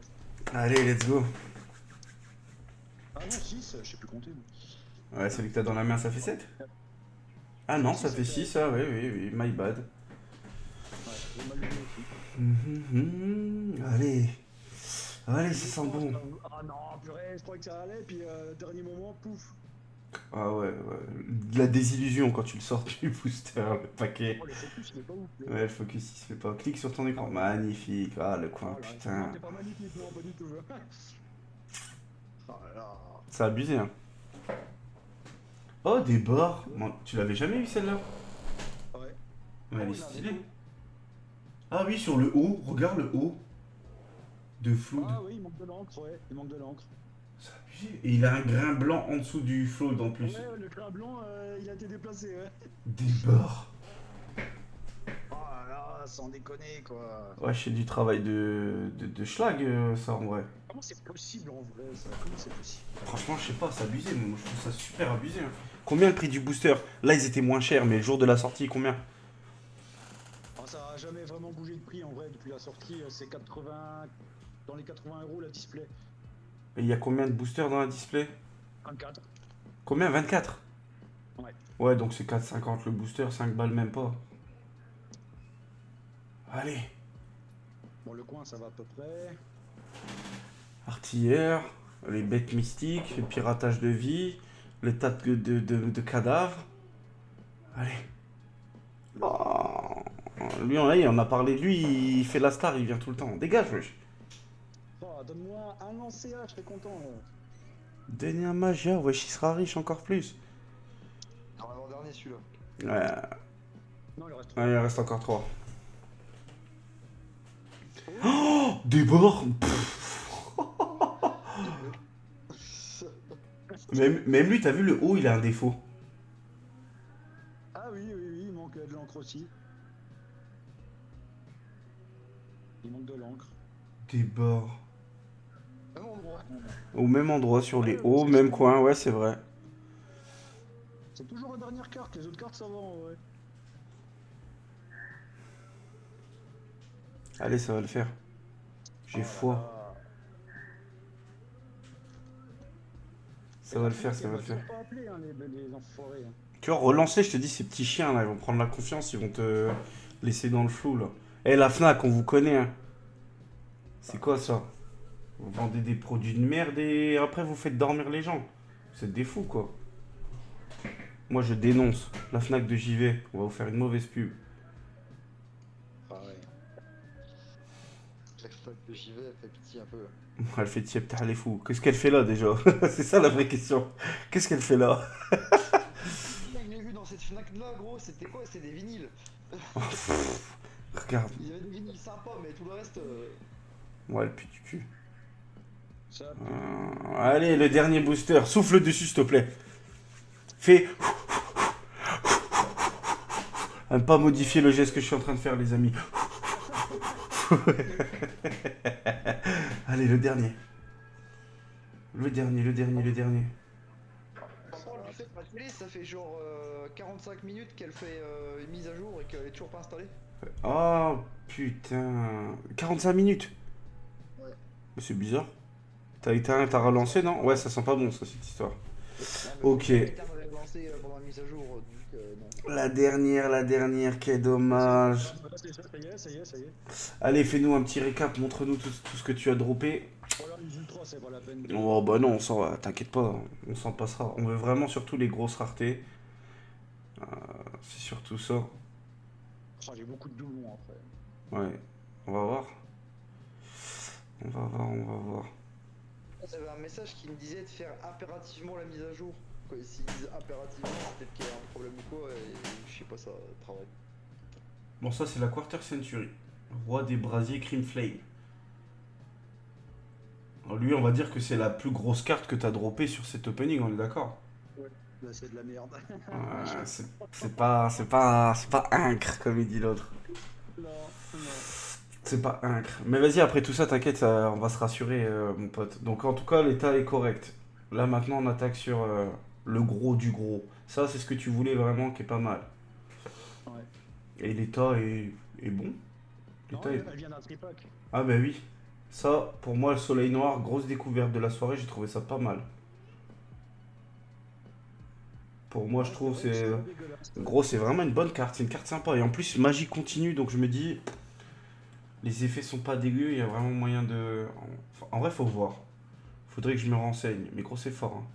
Speaker 1: Allez, let's go.
Speaker 2: Ah non, 6, je sais plus compter. Moi.
Speaker 1: Ouais, celui que t'as dans la main, ça fait 7. Ah non, ça
Speaker 2: Si,
Speaker 1: fait
Speaker 2: ça fait-
Speaker 1: 6, ah oui, oui, oui, my bad.
Speaker 2: Ouais, j'ai mal lu aussi.
Speaker 1: Allez. Allez, ça sent bon.
Speaker 2: Ah non, purée, je croyais que ça allait, puis dernier moment, pouf.
Speaker 1: Ah ouais, ouais. De la désillusion quand tu le sors du booster, le paquet.
Speaker 2: Oh, le focus, il est pas ouf.
Speaker 1: Ouais, le focus il se fait pas. Clique sur ton écran. Magnifique. Ah, le coin,
Speaker 2: Oh là,
Speaker 1: putain.
Speaker 2: t'es pas magnifique, non, pas du tout. Oh là là.
Speaker 1: C'est abusé, hein. Oh, des bords. Bon, tu l'avais jamais eu celle-là?
Speaker 2: Ouais.
Speaker 1: Mais elle est
Speaker 2: il a un
Speaker 1: stylée.
Speaker 2: défaut.
Speaker 1: Ah oui, sur le haut. Regarde le haut. De flood.
Speaker 2: Ah oui, il manque de l'encre, ouais, il manque de l'encre.
Speaker 1: C'est abusé. Et il a un grain blanc en dessous du flood en plus.
Speaker 2: Ouais, le crin blanc, il a été déplacé, ouais.
Speaker 1: Des bords.
Speaker 2: Oh là là, sans déconner, quoi.
Speaker 1: Ouais, c'est du travail de schlag, ça, en vrai.
Speaker 2: Comment c'est possible en vrai, ça? Comment c'est possible?
Speaker 1: Franchement, je sais pas, c'est abusé. Moi, je trouve ça super abusé, hein. Combien le prix du booster? Là, ils étaient moins chers, mais le jour de la sortie, combien?
Speaker 2: Ah, ça a jamais vraiment bougé de prix en vrai depuis la sortie, c'est 80. Dans les 80 € la display.
Speaker 1: Et il y a combien de boosters dans la display?
Speaker 2: 24.
Speaker 1: Combien? 24?
Speaker 2: Ouais.
Speaker 1: Ouais, donc c'est 4,50 le booster, 5 balles même pas. Allez.
Speaker 2: Bon, le coin ça va à peu près.
Speaker 1: Artillère, les bêtes mystiques, le piratage de vie, les tas de cadavres. Allez. Oh. Lui, on en a parlé de lui, il fait la star, il vient tout le temps. Dégage, wesh.
Speaker 2: Oh, donne-moi un lancé A, je serais content.
Speaker 1: Donnez un majeur, wesh, il sera riche encore plus.
Speaker 4: Non, avant-dernier celui-là.
Speaker 1: Ouais.
Speaker 2: Non, il reste 3.
Speaker 1: Allez, il reste encore 3. Oh, des bords. Même lui, t'as vu le haut, il a un défaut.
Speaker 2: Ah oui, oui, oui, il manque de l'encre aussi. Il manque de l'encre.
Speaker 1: Des bords.
Speaker 4: Même endroit.
Speaker 1: Au même endroit, sur les
Speaker 2: Ouais,
Speaker 1: hauts,
Speaker 2: c'est
Speaker 1: même
Speaker 2: ça.
Speaker 1: coin, ouais, c'est vrai.
Speaker 2: C'est toujours la dernière carte, les autres cartes ça va en vrai.
Speaker 1: Allez, ça va le faire. J'ai
Speaker 2: Oh là
Speaker 1: foi.
Speaker 2: là.
Speaker 1: Ça
Speaker 2: Et
Speaker 1: va
Speaker 2: la
Speaker 1: le faire,
Speaker 2: Fnac,
Speaker 1: ça va
Speaker 2: elle
Speaker 1: le
Speaker 2: m'a
Speaker 1: faire.
Speaker 2: toujours pas appelé, hein, les enfoirés. Hein.
Speaker 1: Tu vois, relancer, je te dis, ces petits chiens là, ils vont prendre la confiance, ils vont te laisser dans le flou là. Eh, la Fnac, on vous connaît, hein. C'est quoi ça? Vous vendez des produits de merde et après vous faites dormir les gens. C'est des fous quoi. Moi je dénonce la Fnac de JV, on va vous faire une mauvaise pub.
Speaker 2: Ah ouais.
Speaker 4: La fac de JV, elle fait pitié un peu.
Speaker 1: Elle fait tiep, t'as les fous. Qu'est-ce qu'elle fait là déjà? C'est ça la vraie question. Qu'est-ce qu'elle fait là?
Speaker 4: Je l'ai vu dans cette Fnac là, gros, c'était quoi? C'était des vinyles.
Speaker 1: Regarde.
Speaker 4: Il y avait des vinyles sympas, mais tout le reste.
Speaker 1: Ouais, le pue du cul.
Speaker 2: Ça,
Speaker 1: Allez, le dernier booster. Souffle dessus, s'il te plaît. Fais. À ne pas modifier le geste que je suis en train de faire, les amis. Allez, le dernier. Le dernier, le dernier, le dernier.
Speaker 4: Par contre, le fait de ma télé, ça fait genre 45 minutes qu'elle fait une mise à jour et qu'elle est toujours pas installée.
Speaker 1: Oh, putain. 45 minutes.
Speaker 4: Ouais.
Speaker 1: Mais c'est bizarre. T'as éteint, t'as relancé, non? Ouais, ça sent pas bon, ça, cette histoire.
Speaker 4: Non, mais
Speaker 1: Ok.
Speaker 4: quelqu'un m'avait lancé pendant la mise à jour, donc non.
Speaker 1: La dernière, quel dommage.
Speaker 2: ça y est, ça y est, ça y est.
Speaker 1: Allez, fais-nous un petit récap, montre-nous tout ce que tu as droppé.
Speaker 2: Voilà, les ultras, c'est pas la peine.
Speaker 1: Oh bah non, t'inquiète pas, on s'en passera. On veut vraiment surtout les grosses raretés. C'est surtout ça.
Speaker 2: Oh, j'ai beaucoup de doublons après.
Speaker 1: Ouais, on va voir. On va voir, on va voir.
Speaker 4: J'avais un message qui me disait de faire impérativement la mise à jour. S'ils disent impérativement, c'est peut-être qu'il y a un problème ou quoi, et je sais pas, ça travaille.
Speaker 1: Bon, ça c'est la Quarter Century. Roi des brasiers Cream Flame. Alors, lui, on va dire que c'est la plus grosse carte que t'as droppée sur cet opening, on est d'accord?
Speaker 2: Là, c'est de la merde.
Speaker 1: C'est pas incre, comme il dit l'autre.
Speaker 2: Non, non.
Speaker 1: C'est pas incre. Mais vas-y, après tout ça, t'inquiète, on va se rassurer, mon pote. Donc en tout cas, l'état est correct. Là maintenant, on attaque sur le gros du gros. Ça, c'est ce que tu voulais vraiment, qui est pas mal.
Speaker 2: Ouais.
Speaker 1: Et l'état est bon.
Speaker 2: Non,
Speaker 1: Putain,
Speaker 2: elle vient d'un tripack.
Speaker 1: ah bah oui. Ça, pour moi, le soleil noir, grosse découverte de la soirée, j'ai trouvé ça pas mal. Pour moi, je
Speaker 2: Ouais, c'est
Speaker 1: trouve
Speaker 2: vrai que c'est
Speaker 1: c'est
Speaker 2: pas dégueulasse.
Speaker 1: gros, c'est vraiment une bonne carte, c'est une carte sympa et en plus magie continue donc je me dis les effets sont pas dégueux, il y a vraiment moyen de en vrai, faut voir. Faudrait que je me renseigne, mais gros, c'est fort hein.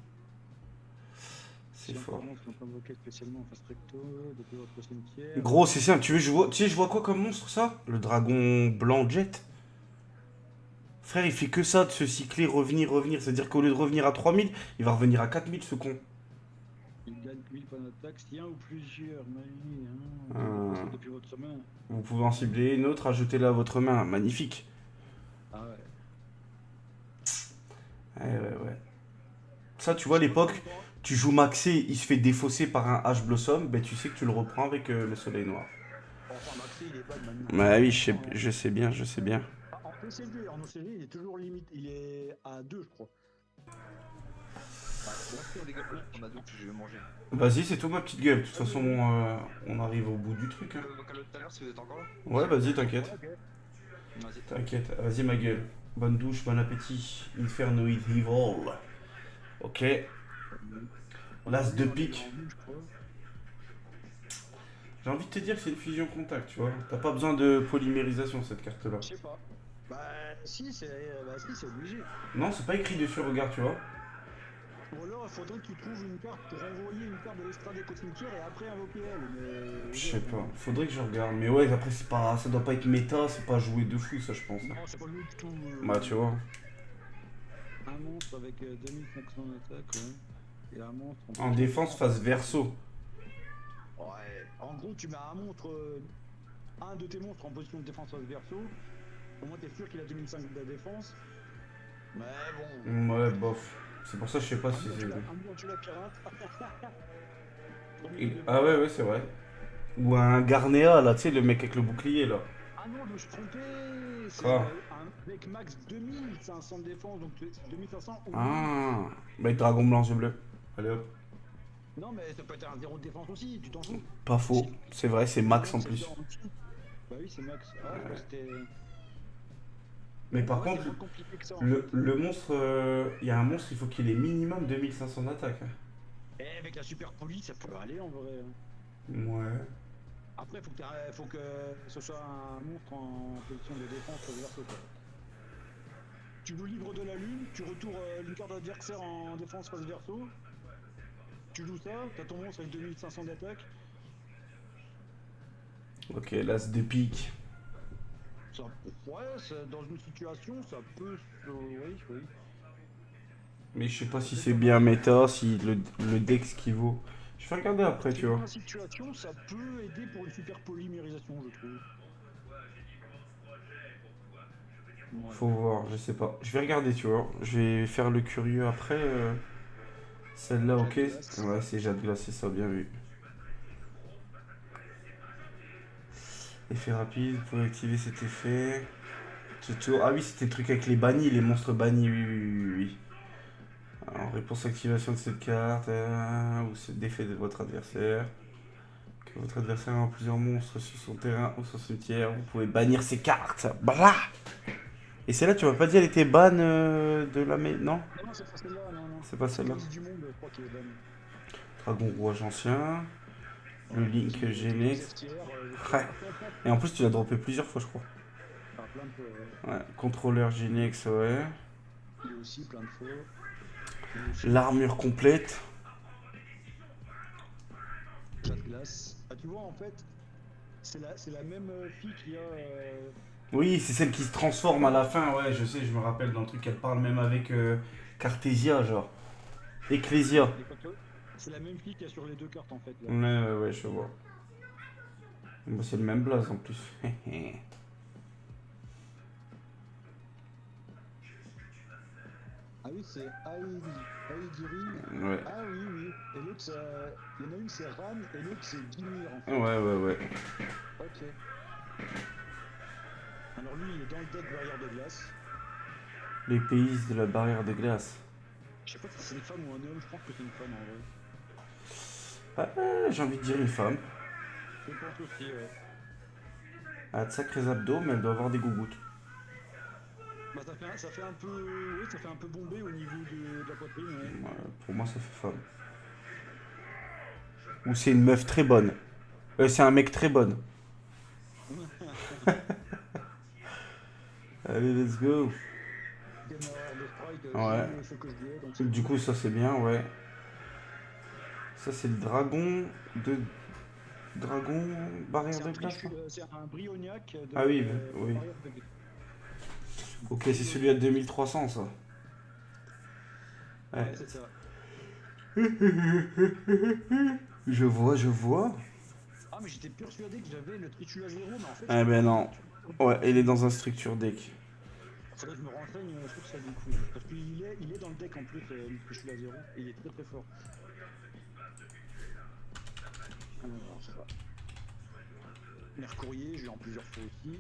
Speaker 1: C'est
Speaker 2: Si on
Speaker 1: fort.
Speaker 2: commence à convoquer spécialement en face recto, depuis votre cimetière.
Speaker 1: Gros, c'est simple, tu veux tu sais je vois quoi comme monstre ça? Le dragon blanc jet. Frère, il fait que ça de se cycler, revenir, revenir, c'est-à-dire qu'au lieu de revenir à 3000, il va revenir à 4000 ce con.
Speaker 2: Il gagne 1000 points d'attaque si un ou plusieurs magie, hein,
Speaker 1: Euh,
Speaker 2: défaussés depuis votre main.
Speaker 1: Vous pouvez en cibler une autre, ajoutez-la à votre main, magnifique.
Speaker 2: Ah ouais.
Speaker 1: Ouais, ouais, ouais. Ça, tu vois, à l'époque, tu joues maxé, il se fait défausser par un H Blossom, ben tu sais que tu le reprends avec le soleil noir.
Speaker 2: Enfin, Maxi, il est pas de manière.
Speaker 1: Bah oui, je sais bien, je sais bien.
Speaker 2: En PCG, en OCG, il est toujours limite. Il est à 2, je crois.
Speaker 4: Ah, bon, sûr, les gars, on a deux que je vais manger.
Speaker 1: Vas-y, c'est tout ma petite gueule. De toute façon, on arrive au bout du truc. Hein.
Speaker 4: Tout à l'heure, si vous êtes encore là.
Speaker 1: Ouais, vas-y, t'inquiète.
Speaker 2: Ouais, ok.
Speaker 4: Vas-y.
Speaker 1: T'inquiète, vas-y, ma gueule. Bonne douche, bon appétit. Inferno is evil. Ok. L'as de
Speaker 2: On est
Speaker 1: pique.
Speaker 2: en vue, je crois.
Speaker 1: J'ai envie de te dire que c'est une fusion contact, tu vois. T'as pas besoin de polymérisation, cette carte-là.
Speaker 2: Je sais pas. Bah si, c'est obligé.
Speaker 1: Non, c'est pas écrit dessus, regarde, tu vois.
Speaker 2: Ou alors, il faudrait que tu trouves une carte pour envoyer une carte de l'estrade des cimetière et après invoquer elle. Mais...
Speaker 1: Je sais pas, faudrait que je regarde. Mais ouais, après, c'est pas, ça doit pas être méta, c'est pas jouer de fou, ça, je pense.
Speaker 2: Non, c'est pas le tout.
Speaker 1: Bah, tu vois.
Speaker 2: Un monstre avec 2500 d'attaque, ouais. Et un monstre
Speaker 1: En défense, face verso.
Speaker 2: Ouais. En gros, tu mets un monstre, un de tes monstres en position de défense face verso. Au moins, t'es sûr qu'il a 2005 de défense. Mais bon.
Speaker 1: Ouais, bof. C'est pour ça que je sais pas si c'est.
Speaker 2: Un tu la pirate.
Speaker 1: Ah ouais, ouais, c'est vrai. Ou un Garnéa, là, tu sais, le mec avec le bouclier, là.
Speaker 2: Ah non, je me suis trompé. C'est
Speaker 1: Quoi
Speaker 2: un mec max 2500 de défense, donc 2500 ou
Speaker 1: Ah, bah, dragon blanc, yeux bleu. Allez hop.
Speaker 2: non, mais ça peut être un 0 de défense aussi, tu t'en fous.
Speaker 1: Pas faux, c'est vrai, c'est max en plus.
Speaker 2: Bah oui, c'est max. Ah, je crois que c'était.
Speaker 1: Mais par
Speaker 2: Ouais,
Speaker 1: contre,
Speaker 2: c'est moins compliqué que ça, en
Speaker 1: le monstre, il y a un monstre, il faut qu'il ait minimum 2500 d'attaque. Hein.
Speaker 2: fait. Et avec la super police, ça peut aller en vrai.
Speaker 1: Ouais.
Speaker 2: Après, faut que ce soit un monstre en position de défense sur le verso, quoi. Tu joues livre de la lune, tu retournes une carte adversaire en défense face verso. Tu joues ça, t'as ton monstre avec 2500 d'attaque.
Speaker 1: Ok, l'as de pique.
Speaker 2: Ça, ouais, dans une situation, ça peut. Oui, oui.
Speaker 1: Mais je sais pas si c'est bien méta, si le dex qui vaut. Je vais regarder après, tu
Speaker 2: Dans
Speaker 1: vois.
Speaker 2: la situation, ça peut aider pour une super polymérisation, je trouve. Ouais.
Speaker 1: Faut voir, je sais pas. Je vais regarder, tu vois. Je vais faire le curieux après. Celle-là, ok.
Speaker 2: Jade glace.
Speaker 1: Ouais, c'est Jade glace, c'est ça, bien vu. Effet rapide, vous pouvez activer cet effet. Ah oui, c'était le truc avec les bannis, les monstres bannis, oui, oui, oui, oui. Alors, réponse à l'activation de cette carte, ou c'est d'effet de votre adversaire. Que votre adversaire a plusieurs monstres sur son terrain ou son cimetière, vous pouvez bannir ces cartes. Blah. Et celle-là, tu m'as pas dit elle était ban de la non?
Speaker 2: Non, c'est pas celle-là, non, non.
Speaker 1: C'est pas celle-là.
Speaker 2: Police du monde, je crois qu'il est ban.
Speaker 1: Dragon rouage ancien. Le Link Genex.
Speaker 2: Zestière,
Speaker 1: Ouais. Et en plus, tu l'as droppé plusieurs fois, je crois.
Speaker 2: Enfin, plein de fois, ouais.
Speaker 1: Ouais. Contrôleur Genex, ouais.
Speaker 2: Il est aussi plein de fois. Il est aussi
Speaker 1: L'armure complète.
Speaker 2: Jade glace. Ah, tu vois, en fait, c'est la même fille qui a.
Speaker 1: Oui, c'est celle qui se transforme à la fin, ouais, je sais, je me rappelle dans le truc, elle parle même avec Cartesia, genre. Ecclesia.
Speaker 2: C'est la même fille qu'il y a sur les deux cartes, en fait. Là.
Speaker 1: Ouais, je vois. Bah, c'est le même blaze en plus.
Speaker 2: Ah oui, c'est Aïdiri.
Speaker 1: Ouais.
Speaker 2: Ah oui, oui. Et l'autre, il y en a une, c'est Ran, et l'autre, c'est Gimir, en fait.
Speaker 1: Ouais.
Speaker 2: Ok. Alors lui, il est dans le deck barrière de glace.
Speaker 1: Les pays de la barrière de glace.
Speaker 2: Je sais pas si c'est une femme ou un homme, je pense que c'est une femme en vrai.
Speaker 1: J'ai envie de dire une femme.
Speaker 2: Je pense aussi, ouais.
Speaker 1: Elle a de sacrés abdos, mais elle doit avoir des gougouttes.
Speaker 2: Bah ça fait un peu. Oui, ça fait un peu bombé au niveau de la poitrine, ouais.
Speaker 1: Ouais, pour moi, ça fait femme. Ou c'est une meuf très bonne. C'est un mec très bonne. Allez, let's go.
Speaker 2: Démarreur de sprite,
Speaker 1: Ouais.
Speaker 2: c'est ce que je disais. Donc
Speaker 1: Du coup, ça c'est bien, ouais. Ça c'est le dragon de... Dragon barrière de glace, là.
Speaker 2: c'est un Brioniac de
Speaker 1: Ah oui, oui.
Speaker 2: barrière de glace.
Speaker 1: Ok, c'est celui à 2300, ça.
Speaker 2: Ouais,
Speaker 1: Ouais.
Speaker 2: c'est ça.
Speaker 1: Je vois, je vois.
Speaker 2: Ah, mais j'étais persuadé que j'avais le Trichula 0, mais en fait.
Speaker 1: Ah ben non. Ouais, il est dans un structure deck.
Speaker 2: Faudrait que je me renseigne sur ça du coup. Parce qu'il est dans le deck en plus, le Trichula 0, et il est très très fort. Alors, ça va. Mercourier, j'ai eu en plusieurs fois aussi.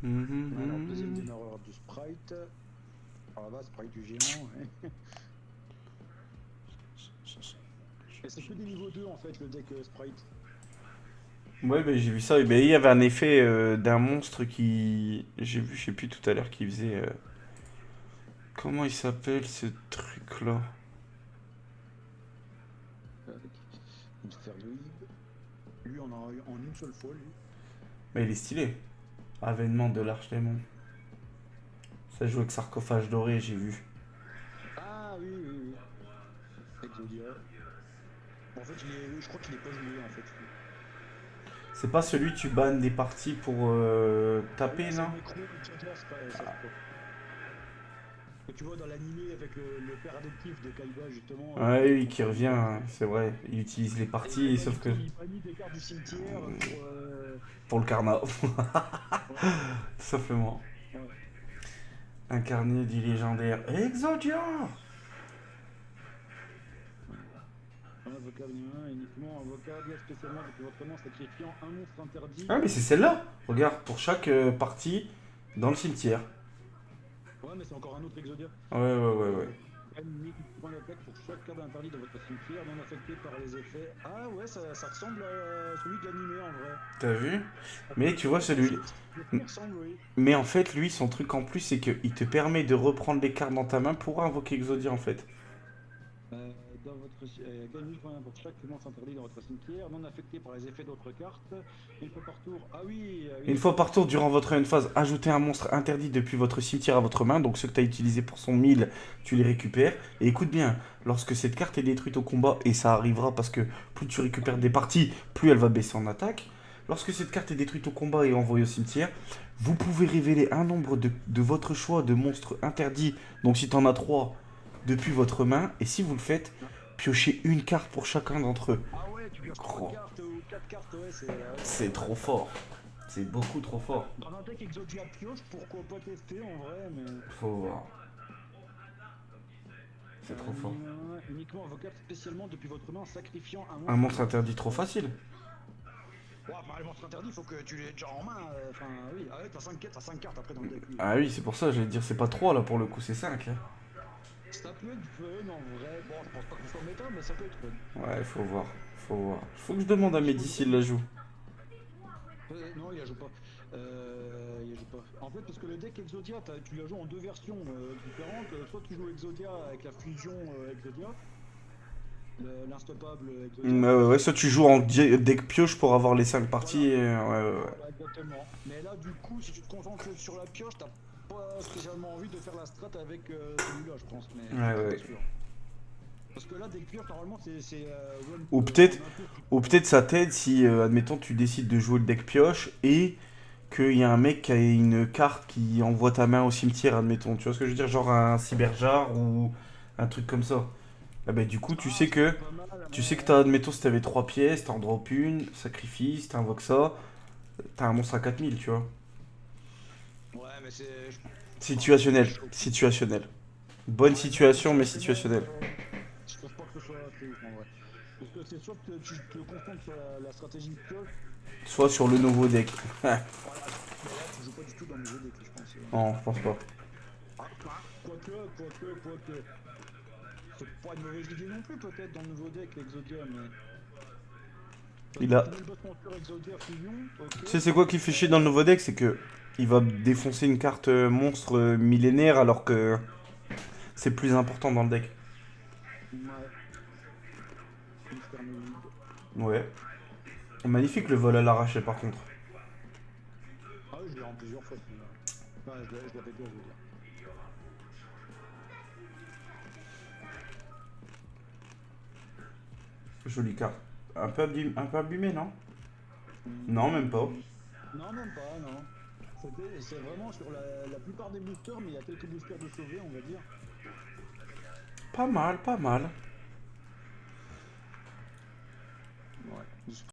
Speaker 2: Alors, deuxième démarreur de sprite. Alors là, sprite du géant. Ouais. Et c'est que des niveaux 2 en fait, le deck sprite.
Speaker 1: Ouais, ben j'ai vu ça. Et ben, il y avait un effet d'un monstre qui... J'ai vu, je sais plus tout à l'heure, qui faisait... Comment il s'appelle ce truc-là?
Speaker 2: Avec Mystérioïde. Lui, on a eu en une seule fois, lui.
Speaker 1: Mais il est stylé. Avènement de l'Arche Démon. Ça joue avec sarcophage doré, j'ai vu.
Speaker 2: Ah oui, oui, oui. Exodia. Bon, en fait, je crois qu'il est pas joué en fait.
Speaker 1: C'est pas celui tu bannes des parties pour taper,
Speaker 2: C'est
Speaker 1: là?
Speaker 2: le Necro Exodia, c'est pas ça. Que tu vois dans l'animé avec le père adoptif de Kaiba, justement.
Speaker 1: Ouais, oui, qui revient, hein, c'est vrai. Il utilise les parties,
Speaker 2: Et
Speaker 1: sauf que...
Speaker 2: il bannit des cartes du cimetière
Speaker 1: Pour le karma.
Speaker 2: Ouais.
Speaker 1: Tout simplement.
Speaker 2: Ouais.
Speaker 1: Incarné du légendaire Exodia.
Speaker 2: Un avocat uniquement avocat spécialement depuis votre nom sacrifiant un monstre interdit.
Speaker 1: Ah, mais c'est celle-là. Regarde, pour chaque partie dans le cimetière.
Speaker 2: Ouais, mais c'est encore un autre Exodia.
Speaker 1: Ouais.
Speaker 2: Gagne unique point d'attaque pour chaque carte interdite de votre cimetière non affecté par les effets. Ah ouais, ça ressemble à celui de l'animé en vrai.
Speaker 1: T'as vu? Mais tu vois celui...
Speaker 2: Il ressemble, oui.
Speaker 1: Mais en fait, lui, son truc en plus, c'est qu'il te permet de reprendre les cartes dans ta main pour invoquer Exodia, en fait.
Speaker 2: Dans votre gagne 1000 points pour chaque monstre interdit dans votre cimetière, non affecté par les effets d'autres cartes. Une fois par tour. Ah oui, oui.
Speaker 1: Une fois par tour, durant votre une phase, ajoutez un monstre interdit depuis votre cimetière à votre main. Donc ceux que tu as utilisés pour son 1000, tu les récupères. Et écoute bien, lorsque cette carte est détruite au combat, et ça arrivera parce que plus tu récupères des parties, plus elle va baisser en attaque. Lorsque cette carte est détruite au combat et envoyée au cimetière, vous pouvez révéler un nombre de votre choix de monstres interdits. Donc si tu en as 3 depuis votre main, et si vous le faites, piochez une carte pour chacun d'entre eux.
Speaker 2: Ah ouais, tu pioches 3 cartes ou 4 cartes, ouais,
Speaker 1: C'est trop fort. C'est beaucoup trop fort.
Speaker 2: Dans un deck Exodia pioche, pourquoi pas tester en vrai, mais.
Speaker 1: Faut voir. C'est trop fort.
Speaker 2: Uniquement avocat spécialement depuis votre main, sacrifiant
Speaker 1: Un monstre interdit trop facile.
Speaker 2: Ouais, bah, le monstre interdit, faut que tu l'aies déjà en main. Enfin, oui, ah ouais, t'as 5 cartes après dans le deck. Oui.
Speaker 1: Ah oui, c'est pour ça, j'allais te dire, c'est pas 3 là pour le coup, c'est 5. Hein.
Speaker 2: Ça peut être fun en vrai. Bon, je pense pas qu'on soit méta, mais ça peut être fun.
Speaker 1: Ouais, faut voir. Faut voir. Faut que je demande à Mehdi s'il la joue.
Speaker 2: Non, il la joue pas. Il la joue pas. En fait, parce que le deck Exodia, tu la joues en deux versions différentes. Soit tu joues Exodia avec la fusion Exodia, l'instoppable Exodia.
Speaker 1: Ouais, soit tu joues en deck pioche pour avoir les 5 parties.
Speaker 2: Voilà.
Speaker 1: Ouais.
Speaker 2: Voilà, exactement. Mais là, du coup, si tu te concentres sur la pioche, t'as pas spécialement envie de faire la strat avec celui-là, je pense. Mais
Speaker 1: Ouais.
Speaker 2: pas sûr. Parce que là, deck pioche, normalement, c'est
Speaker 1: Ou peut-être ça t'aide si, admettons, tu décides de jouer le deck pioche et qu'il y a un mec qui a une carte qui envoie ta main au cimetière, admettons. Tu vois ce que je veux dire? Genre un cyberjar ou un truc comme ça. Ah bah, du coup, tu sais que t'as, admettons, si t'avais 3 pièces, t'en drop une, sacrifice, t'invoques ça, t'as un monstre à 4000, tu vois.
Speaker 2: Ouais, mais c'est.
Speaker 1: Situationnel. Bonne situation, mais situationnelle.
Speaker 2: Je pense pas que ce soit assez ouf en vrai. Parce que c'est soit que tu te concentres sur la stratégie pioche,
Speaker 1: Soit sur le nouveau deck.
Speaker 2: voilà. Mais là, tu joues pas du tout dans le nouveau deck, je pense.
Speaker 1: Non, je pense pas.
Speaker 2: Quoique. C'est pas une mauvaise idée non plus, peut-être, dans le nouveau deck, l'Exodia, mais.
Speaker 1: Il a...
Speaker 2: Le boss monture Exodia Fusion, ok.
Speaker 1: Tu sais c'est quoi qui fait chier dans le nouveau deck, c'est que il va défoncer une carte monstre millénaire alors que c'est plus important dans le deck.
Speaker 2: Ouais. Mystère Nuide.
Speaker 1: Ouais. Magnifique le vol à l'arraché par contre.
Speaker 2: Ah oui, je l'ai en plusieurs fois celui-là. Ouais, je l'avais bien, je veux dire.
Speaker 1: Jolie carte. Un peu abîmé, non? Non, même pas.
Speaker 2: Non, même pas, non. C'est vraiment sur la plupart des boosters, mais il y a quelques boosters de sauvés, on va dire.
Speaker 1: Pas mal, pas mal.